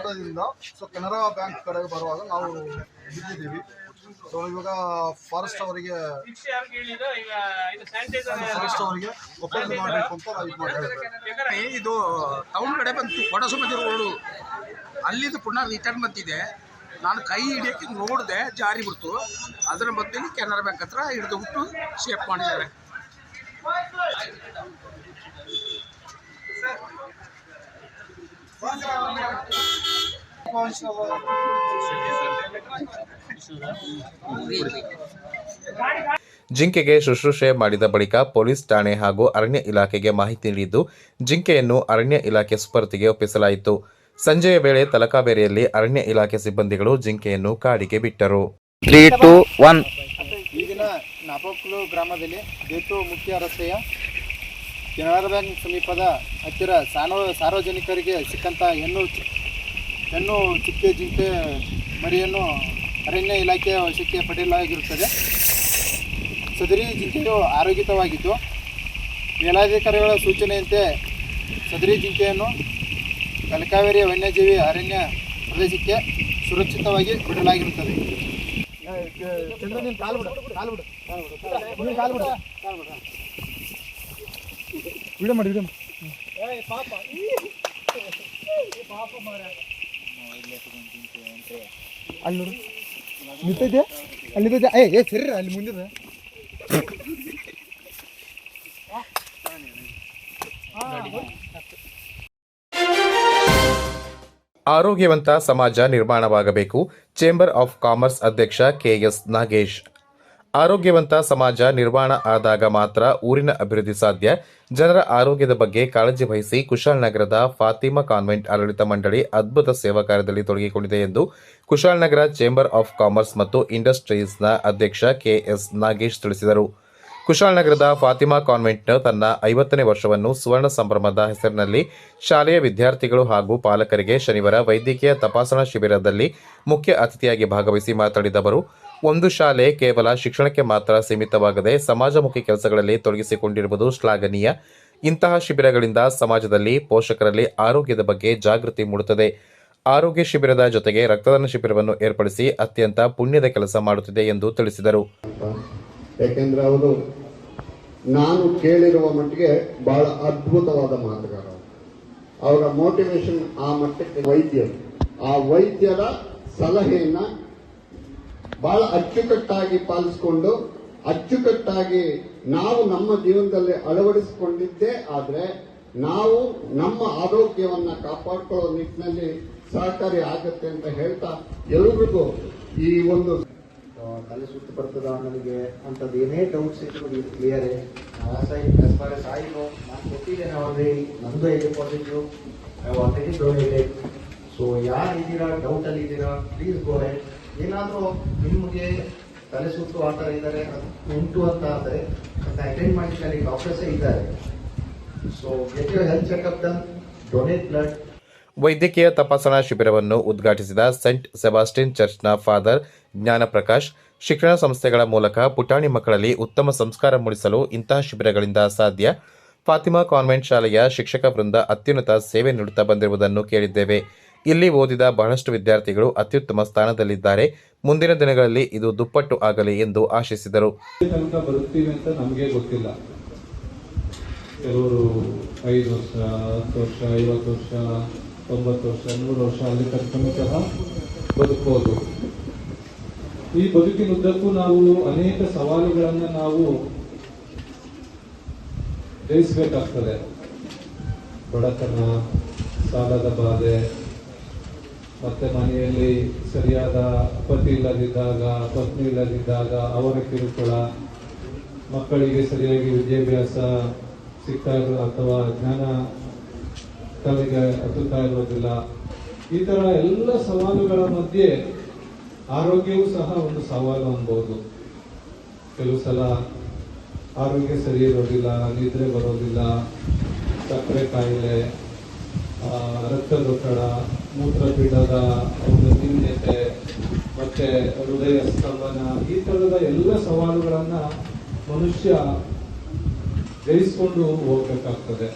ಕೆನರಾ ಬ್ಯಾಂಕ್ ಕಡೆಗೆ ಬರುವಾಗ ನಾವು ಬಿದ್ದಿದ್ದೀವಿ. ಸೊ ಇವಾಗ ಫಾರೆಸ್ಟ್ ಅವರಿಗೆ ಒಪ್ಪಂದ ಮಾಡಬೇಕು ಅಂತ ನಾವು ಇದು ಮಾಡ್ತೀವಿ. ಇದು ಟೌನ್ ಕಡೆ ಬಂತು, ಕೊಡಸಮತಿ ರೋಡು ಅಲ್ಲಿಂದ ಪುನಃ ರಿಟರ್ನ್ ಬಂದಿದೆ. ನಾನು ಕೈ ಹಿಡಿಯೋಕ್ಕೆ ನೋಡಿದೆ, ಜಾರಿ ಬಿಡ್ತು. ಅದರ ಮಧ್ಯೆ ಕೆನರಾ ಬ್ಯಾಂಕ್ ಹತ್ರ ಹಿಡಿದು ಬಿಟ್ಟು ಸೇಫ್ ಮಾಡಿದ್ದಾರೆ. ಜಿಂಕೆಗೆ ಶುಶ್ರೂಷೆ ಮಾಡಿದ ಬಳಿಕ ಪೊಲೀಸ್ ಠಾಣೆ ಹಾಗೂ ಅರಣ್ಯ ಇಲಾಖೆಗೆ ಮಾಹಿತಿ ನೀಡಿದ್ದು ಜಿಂಕೆಯನ್ನು ಅರಣ್ಯ ಇಲಾಖೆ ಸುಪರ್ದಿಗೆ ಒಪ್ಪಿಸಲಾಯಿತು. ಸಂಜೆಯ ವೇಳೆ ತಲಕಾವೇರಿಯಲ್ಲಿ ಅರಣ್ಯ ಇಲಾಖೆ ಸಿಬ್ಬಂದಿಗಳು ಜಿಂಕೆಯನ್ನು ಕಾಡಿಗೆ ಬಿಟ್ಟರು. 3, 2, 1 ಈ ದಿನ ನಾಪೋಕ್ಲು ಗ್ರಾಮದಲ್ಲಿ ಬೇತು ಮುಖ್ಯ ರಸ್ತೆಯ ಕೆನರಾ ಬ್ಯಾಂಕ್ ಸಮೀಪದ ಹತ್ತಿರ ಸಾರ್ವಜನಿಕರಿಗೆ ಸಿಕ್ಕಂಥ ಹೆಣ್ಣು ಚಿಕ್ಕೆ ಜಿಂಕೆ ಮರಿಯನ್ನು ಅರಣ್ಯ ಇಲಾಖೆಯ ವಶಕ್ಕೆ ಪಡೆಯಲಾಗಿರುತ್ತದೆ. ಸದರಿ ಜಿಂಕೆಯು ಆರೋಗ್ಯವಾಗಿದ್ದು ಮೇಲಾಧಿಕಾರಿಗಳ ಸೂಚನೆಯಂತೆ ಸದರಿ ಜಿಂಕೆಯನ್ನು ತಲಕಾವೇರಿ ವನ್ಯಜೀವಿ ಅರಣ್ಯ ಪ್ರದೇಶಕ್ಕೆ ಸುರಕ್ಷಿತವಾಗಿ ಬಿಡಲಾಗಿರುತ್ತದೆ. ವಿಡಿಯೋ ಮಾಡಿ ಅಲ್ಲಿ ನೋಡು ನಿಂತೈತೆ, ಅಲ್ಲಿ ನಿಂತೈತೆ. ಏ ಸರಿ ಅಲ್ಲಿ ಮುಂದಿನ ಆರೋಗ್ಯವಂತ ಸಮಾಜ ನಿರ್ಮಾಣವಾಗಬೇಕು. ಚೇಂಬರ್ ಆಫ್ ಕಾಮರ್ಸ್ ಅಧ್ಯಕ್ಷ ಕೆಎಸ್ ನಾಗೇಶ್. ಆರೋಗ್ಯವಂತ ಸಮಾಜ ನಿರ್ಮಾಣ ಆದಾಗ ಮಾತ್ರ ಊರಿನ ಅಭಿವೃದ್ಧಿ ಸಾಧ್ಯ. ಜನರ ಆರೋಗ್ಯದ ಬಗ್ಗೆ ಕಾಳಜಿ ವಹಿಸಿ ಕುಶಾಲನಗರದ ಫಾತಿಮಾ ಕಾನ್ವೆಂಟ್ ಆಡಳಿತ ಮಂಡಳಿ ಅದ್ಭುತ ಸೇವಾ ಕಾರ್ಯದಲ್ಲಿ ತೊಡಗಿಕೊಂಡಿದೆ ಎಂದು ಕುಶಾಲನಗರ ಚೇಂಬರ್ ಆಫ್ ಕಾಮರ್ಸ್ ಮತ್ತು ಇಂಡಸ್ಟ್ರೀಸ್ನ ಅಧ್ಯಕ್ಷ ಕೆಎಸ್ ನಾಗೇಶ್ ತಿಳಿಸಿದರು. ಕುಶಾಲನಗರದ ಫಾತಿಮಾ ಕಾನ್ವೆಂಟ್ನ ತನ್ನ 50ನೇ ವರ್ಷವನ್ನು ಸುವರ್ಣ ಸಂಭ್ರಮದ ಹೆಸರಿನಲ್ಲಿ ಶಾಲೆಯ ವಿದ್ಯಾರ್ಥಿಗಳು ಹಾಗೂ ಪಾಲಕರಿಗೆ ಶನಿವಾರ ವೈದ್ಯಕೀಯ ತಪಾಸಣಾ ಶಿಬಿರದಲ್ಲಿ ಮುಖ್ಯ ಅತಿಥಿಯಾಗಿ ಭಾಗವಹಿಸಿ ಮಾತನಾಡಿದ ಅವರು, ಒಂದು ಶಾಲೆ ಕೇವಲ ಶಿಕ್ಷಣಕ್ಕೆ ಮಾತ್ರ ಸೀಮಿತವಾಗದೆ ಸಮಾಜಮುಖಿ ಕೆಲಸಗಳಲ್ಲಿ ತೊಡಗಿಸಿಕೊಂಡಿರುವುದು ಶ್ಲಾಘನೀಯ. ಇಂತಹ ಶಿಬಿರಗಳಿಂದ ಸಮಾಜದಲ್ಲಿ ಪೋಷಕರಲ್ಲಿ ಆರೋಗ್ಯದ ಬಗ್ಗೆ ಜಾಗೃತಿ ಮೂಡುತ್ತದೆ. ಆರೋಗ್ಯ ಶಿಬಿರದ ಜೊತೆಗೆ ರಕ್ತದಾನ ಶಿಬಿರವನ್ನು ಏರ್ಪಡಿಸಿ ಅತ್ಯಂತ ಪುಣ್ಯದ ಕೆಲಸ ಮಾಡುತ್ತಿದೆ ಎಂದು ತಿಳಿಸಿದರು. ಯಾಕೆಂದ್ರೆ ಅವರು ನಾನು ಕೇಳಿರುವ ಮಟ್ಟಿಗೆ ಬಹಳ ಅದ್ಭುತವಾದ ಮಾತುಗಾರ. ಅವರ ಮೋಟಿವೇಶನ್ ಆ ಮಟ್ಟಕ್ಕೆ ವೈದ್ಯರು, ಆ ವೈದ್ಯರ ಸಲಹೆಯನ್ನ ಬಹಳ ಅಚ್ಚುಕಟ್ಟಾಗಿ ಪಾಲಿಸಿಕೊಂಡು ಅಚ್ಚುಕಟ್ಟಾಗಿ ನಾವು ನಮ್ಮ ಜೀವನದಲ್ಲಿ ಅಳವಡಿಸಿಕೊಂಡಿದ್ದೇ ಆದ್ರೆ ನಾವು ನಮ್ಮ ಆರೋಗ್ಯವನ್ನ ಕಾಪಾಡಿಕೊಳ್ಳೋ ನಿಟ್ಟಿನಲ್ಲಿ ಸಹಕಾರಿ ಆಗುತ್ತೆ ಅಂತ ಹೇಳ್ತಾ ಎಲ್ರಿಗೂ ಈ ಒಂದು ತಲೆ ಸುತ್ತು ಬರ್ತದ ನನಗೆ ಅಂಥದ್ದು ಏನೇ ಡೌಟ್ಸ್ ಇದ್ರು ಕ್ಲಿಯರ್. ಸಾಯಿನು ನಾನು ಕೊಟ್ಟಿದ್ದೇನೆ ಆಲ್ರೆಡಿ, ನಂದು positive, I already donated. So ಯಾರು ಇದ್ದೀರಾ ಡೌಟಲ್ಲಿ ಇದ್ದೀರಾ ಪ್ಲೀಸ್ ಗೋ ಹೆಡ್. ಏನಾದರೂ ನಿಮಗೆ ತಲೆ ಸುತ್ತು ಆ ಥರ ಇದ್ದಾರೆ ಉಂಟು ಅಂತ ಅಂದರೆ ಅಟೆಂಡ್ ಮಾಡಿದ್ರೆ ಡಾಕ್ಟರ್ಸೇ ಇದ್ದಾರೆ. So get your health checkup done, donate blood. ವೈದ್ಯಕೀಯ ತಪಾಸಣಾ ಶಿಬಿರವನ್ನು ಉದ್ಘಾಟಿಸಿದ ಸೆಂಟ್ ಸೆಬಾಸ್ಟಿನ್ ಚರ್ಚ್ನ ಫಾದರ್ ಜ್ಞಾನಪ್ರಕಾಶ್, ಶಿಕ್ಷಣ ಸಂಸ್ಥೆಗಳ ಮೂಲಕ ಪುಟಾಣಿ ಮಕ್ಕಳಲ್ಲಿ ಉತ್ತಮ ಸಂಸ್ಕಾರ ಮೂಡಿಸಲು ಇಂತಹ ಶಿಬಿರಗಳಿಂದ ಸಾಧ್ಯ. ಫಾತಿಮಾ ಕಾನ್ವೆಂಟ್ ಶಾಲೆಯ ಶಿಕ್ಷಕ ವೃಂದ ಅತ್ಯುನ್ನತ ಸೇವೆ ನೀಡುತ್ತಾ ಬಂದಿರುವುದನ್ನು ಕೇಳಿದ್ದೇವೆ. ಇಲ್ಲಿ ಓದಿದ ಬಹಳಷ್ಟು ವಿದ್ಯಾರ್ಥಿಗಳು ಅತ್ಯುತ್ತಮ ಸ್ಥಾನದಲ್ಲಿದ್ದಾರೆ. ಮುಂದಿನ ದಿನಗಳಲ್ಲಿ ಇದು ದುಪ್ಪಟ್ಟು ಆಗಲಿ ಎಂದು ಆಶಿಸಿದರು. ತನಕ ಬರುತ್ತೀವಿ ಅಂತ ನಮಗೆ ಗೊತ್ತಿಲ್ಲ. ಕೆಲವರು 5 ವರ್ಷ, 10 ವರ್ಷ, 50 ವರ್ಷ, 90 ವರ್ಷ, 100 ವರ್ಷ ಅಲ್ಲಿ ತನಕ ಸಹ ಬದುಕಬಹುದು. ಈ ಬದುಕಿನುದ್ದಕ್ಕೂ ನಾವು ಅನೇಕ ಸವಾಲುಗಳನ್ನು ನಾವು ಜಯಿಸಬೇಕಾಗ್ತದೆ. ಬಡತನ, ಸಾಲದ ಬಾಧೆ, ಮತ್ತೆ ಮನೆಯಲ್ಲಿ ಸರಿಯಾದ ಪತಿ ಇಲ್ಲದಿದ್ದಾಗ, ಪತ್ನಿ ಇಲ್ಲದಿದ್ದಾಗ ಅವರ ಕಿರುಕುಳ, ಮಕ್ಕಳಿಗೆ ಸರಿಯಾಗಿ ವಿದ್ಯಾಭ್ಯಾಸ ಸಿಗ್ತಾ ಇರೋ ಅಥವಾ ಜ್ಞಾನ ತಲೆಗೆ ಹತ್ತುತ್ತಾ ಇರೋದಿಲ್ಲ. ಈ ತರ ಎಲ್ಲ ಸವಾಲುಗಳ ಮಧ್ಯೆ ಆರೋಗ್ಯವೂ ಸಹ ಒಂದು ಸವಾಲು ಅನ್ಬೋದು. ಕೆಲವು ಸಲ ಆರೋಗ್ಯ ಸರಿ ಇರೋದಿಲ್ಲ, ನಿದ್ರೆ ಬರೋದಿಲ್ಲ, ಸಕ್ಕರೆ ಕಾಯಿಲೆ, ರಕ್ತದೊತ್ತಡ, ಮೂತ್ರಪಿಂಡದ ಒಂದು ನ್ಯೂನ್ಯತೆ, ಮತ್ತೆ ಹೃದಯ ಸ್ತಂಭನ, ಈ ತರದ ಎಲ್ಲ ಸವಾಲುಗಳನ್ನ ಮನುಷ್ಯ ಜಯಿಸಿಕೊಂಡು ಹೋಗ್ಬೇಕಾಗ್ತದೆ.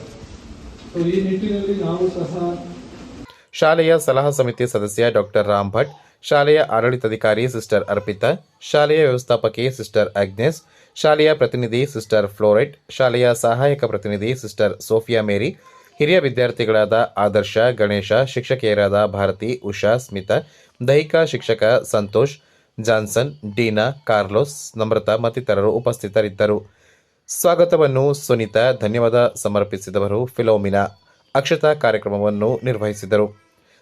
ಸೊ ಈ ನಿಟ್ಟಿನಲ್ಲಿ ನಾವು ಸಹ ಶಾಲೆಯ ಸಲಹಾ ಸಮಿತಿ ಸದಸ್ಯ ಡಾಕ್ಟರ್ ರಾಮ್ ಭಟ್, ಶಾಲೆಯ ಆಡಳಿತಾಧಿಕಾರಿ ಸಿಸ್ಟರ್ ಅರ್ಪಿತಾ, ಶಾಲೆಯ ವ್ಯವಸ್ಥಾಪಕಿ ಸಿಸ್ಟರ್ ಆಗ್ನೆಸ್, ಶಾಲೆಯ ಪ್ರತಿನಿಧಿ ಸಿಸ್ಟರ್ ಫ್ಲೋರೆಟ್, ಶಾಲೆಯ ಸಹಾಯಕ ಪ್ರತಿನಿಧಿ ಸಿಸ್ಟರ್ ಸೋಫಿಯಾ ಮೇರಿ, ಹಿರಿಯ ವಿದ್ಯಾರ್ಥಿಗಳಾದ ಆದರ್ಶ, ಗಣೇಶ, ಶಿಕ್ಷಕಿಯರಾದ ಭಾರತಿ, ಉಷಾ, ಸ್ಮಿತಾ, ದೈಹಿಕ ಶಿಕ್ಷಕ ಸಂತೋಷ್, ಜಾನ್ಸನ್, ಡೀನಾ, ಕಾರ್ಲೋಸ್, ನಮ್ರತಾ ಮತ್ತಿತರರು ಉಪಸ್ಥಿತರಿದ್ದರು. ಸ್ವಾಗತವನ್ನು ಸುನೀತಾ, ಧನ್ಯವಾದ ಸಮರ್ಪಿಸಿದವರು ಫಿಲೋಮಿನಾ, ಅಕ್ಷತಾ ಕಾರ್ಯಕ್ರಮವನ್ನು ನಿರ್ವಹಿಸಿದರು.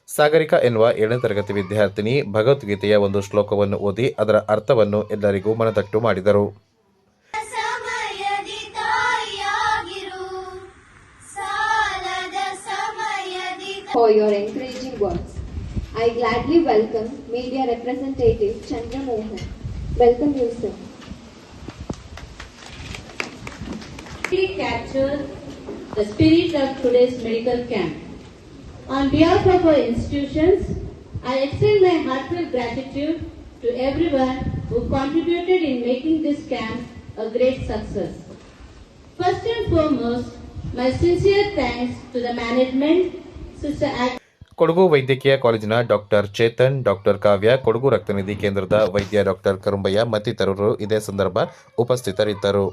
ಸಾಗರಿಕಾ ಎನ್ನುವ 7ನೇ ತರಗತಿ ವಿದ್ಯಾರ್ಥಿನಿ ಭಗವದ್ಗೀತೆಯ ಒಂದು ಶ್ಲೋಕವನ್ನು ಓದಿ ಅದರ ಅರ್ಥವನ್ನು ಎಲ್ಲರಿಗೂ ಮನದಟ್ಟು ಮಾಡಿದರು. For your encouraging words. I gladly welcome media representative Chandra Mohan. Welcome you, sir. We capture the spirit of today's medical camp. On behalf of our institutions, I extend my heartfelt gratitude to everyone who contributed in making this camp a great success. First and foremost, my sincere thanks to the management, Sister Kodagu ವೈದ್ಯಕೀಯ ಕಾಲೇಜಿನ doctor Chetan, doctor ಕಾವ್ಯ, ಕೊಡಗು ರಕ್ತನಿಧಿ ಕೇಂದ್ರದ ವೈದ್ಯ doctor Karumbaiah ಮತ್ತಿತರರು ಇದೇ ಸಂದರ್ಭ ಉಪಸ್ಥಿತರಿದ್ದರು.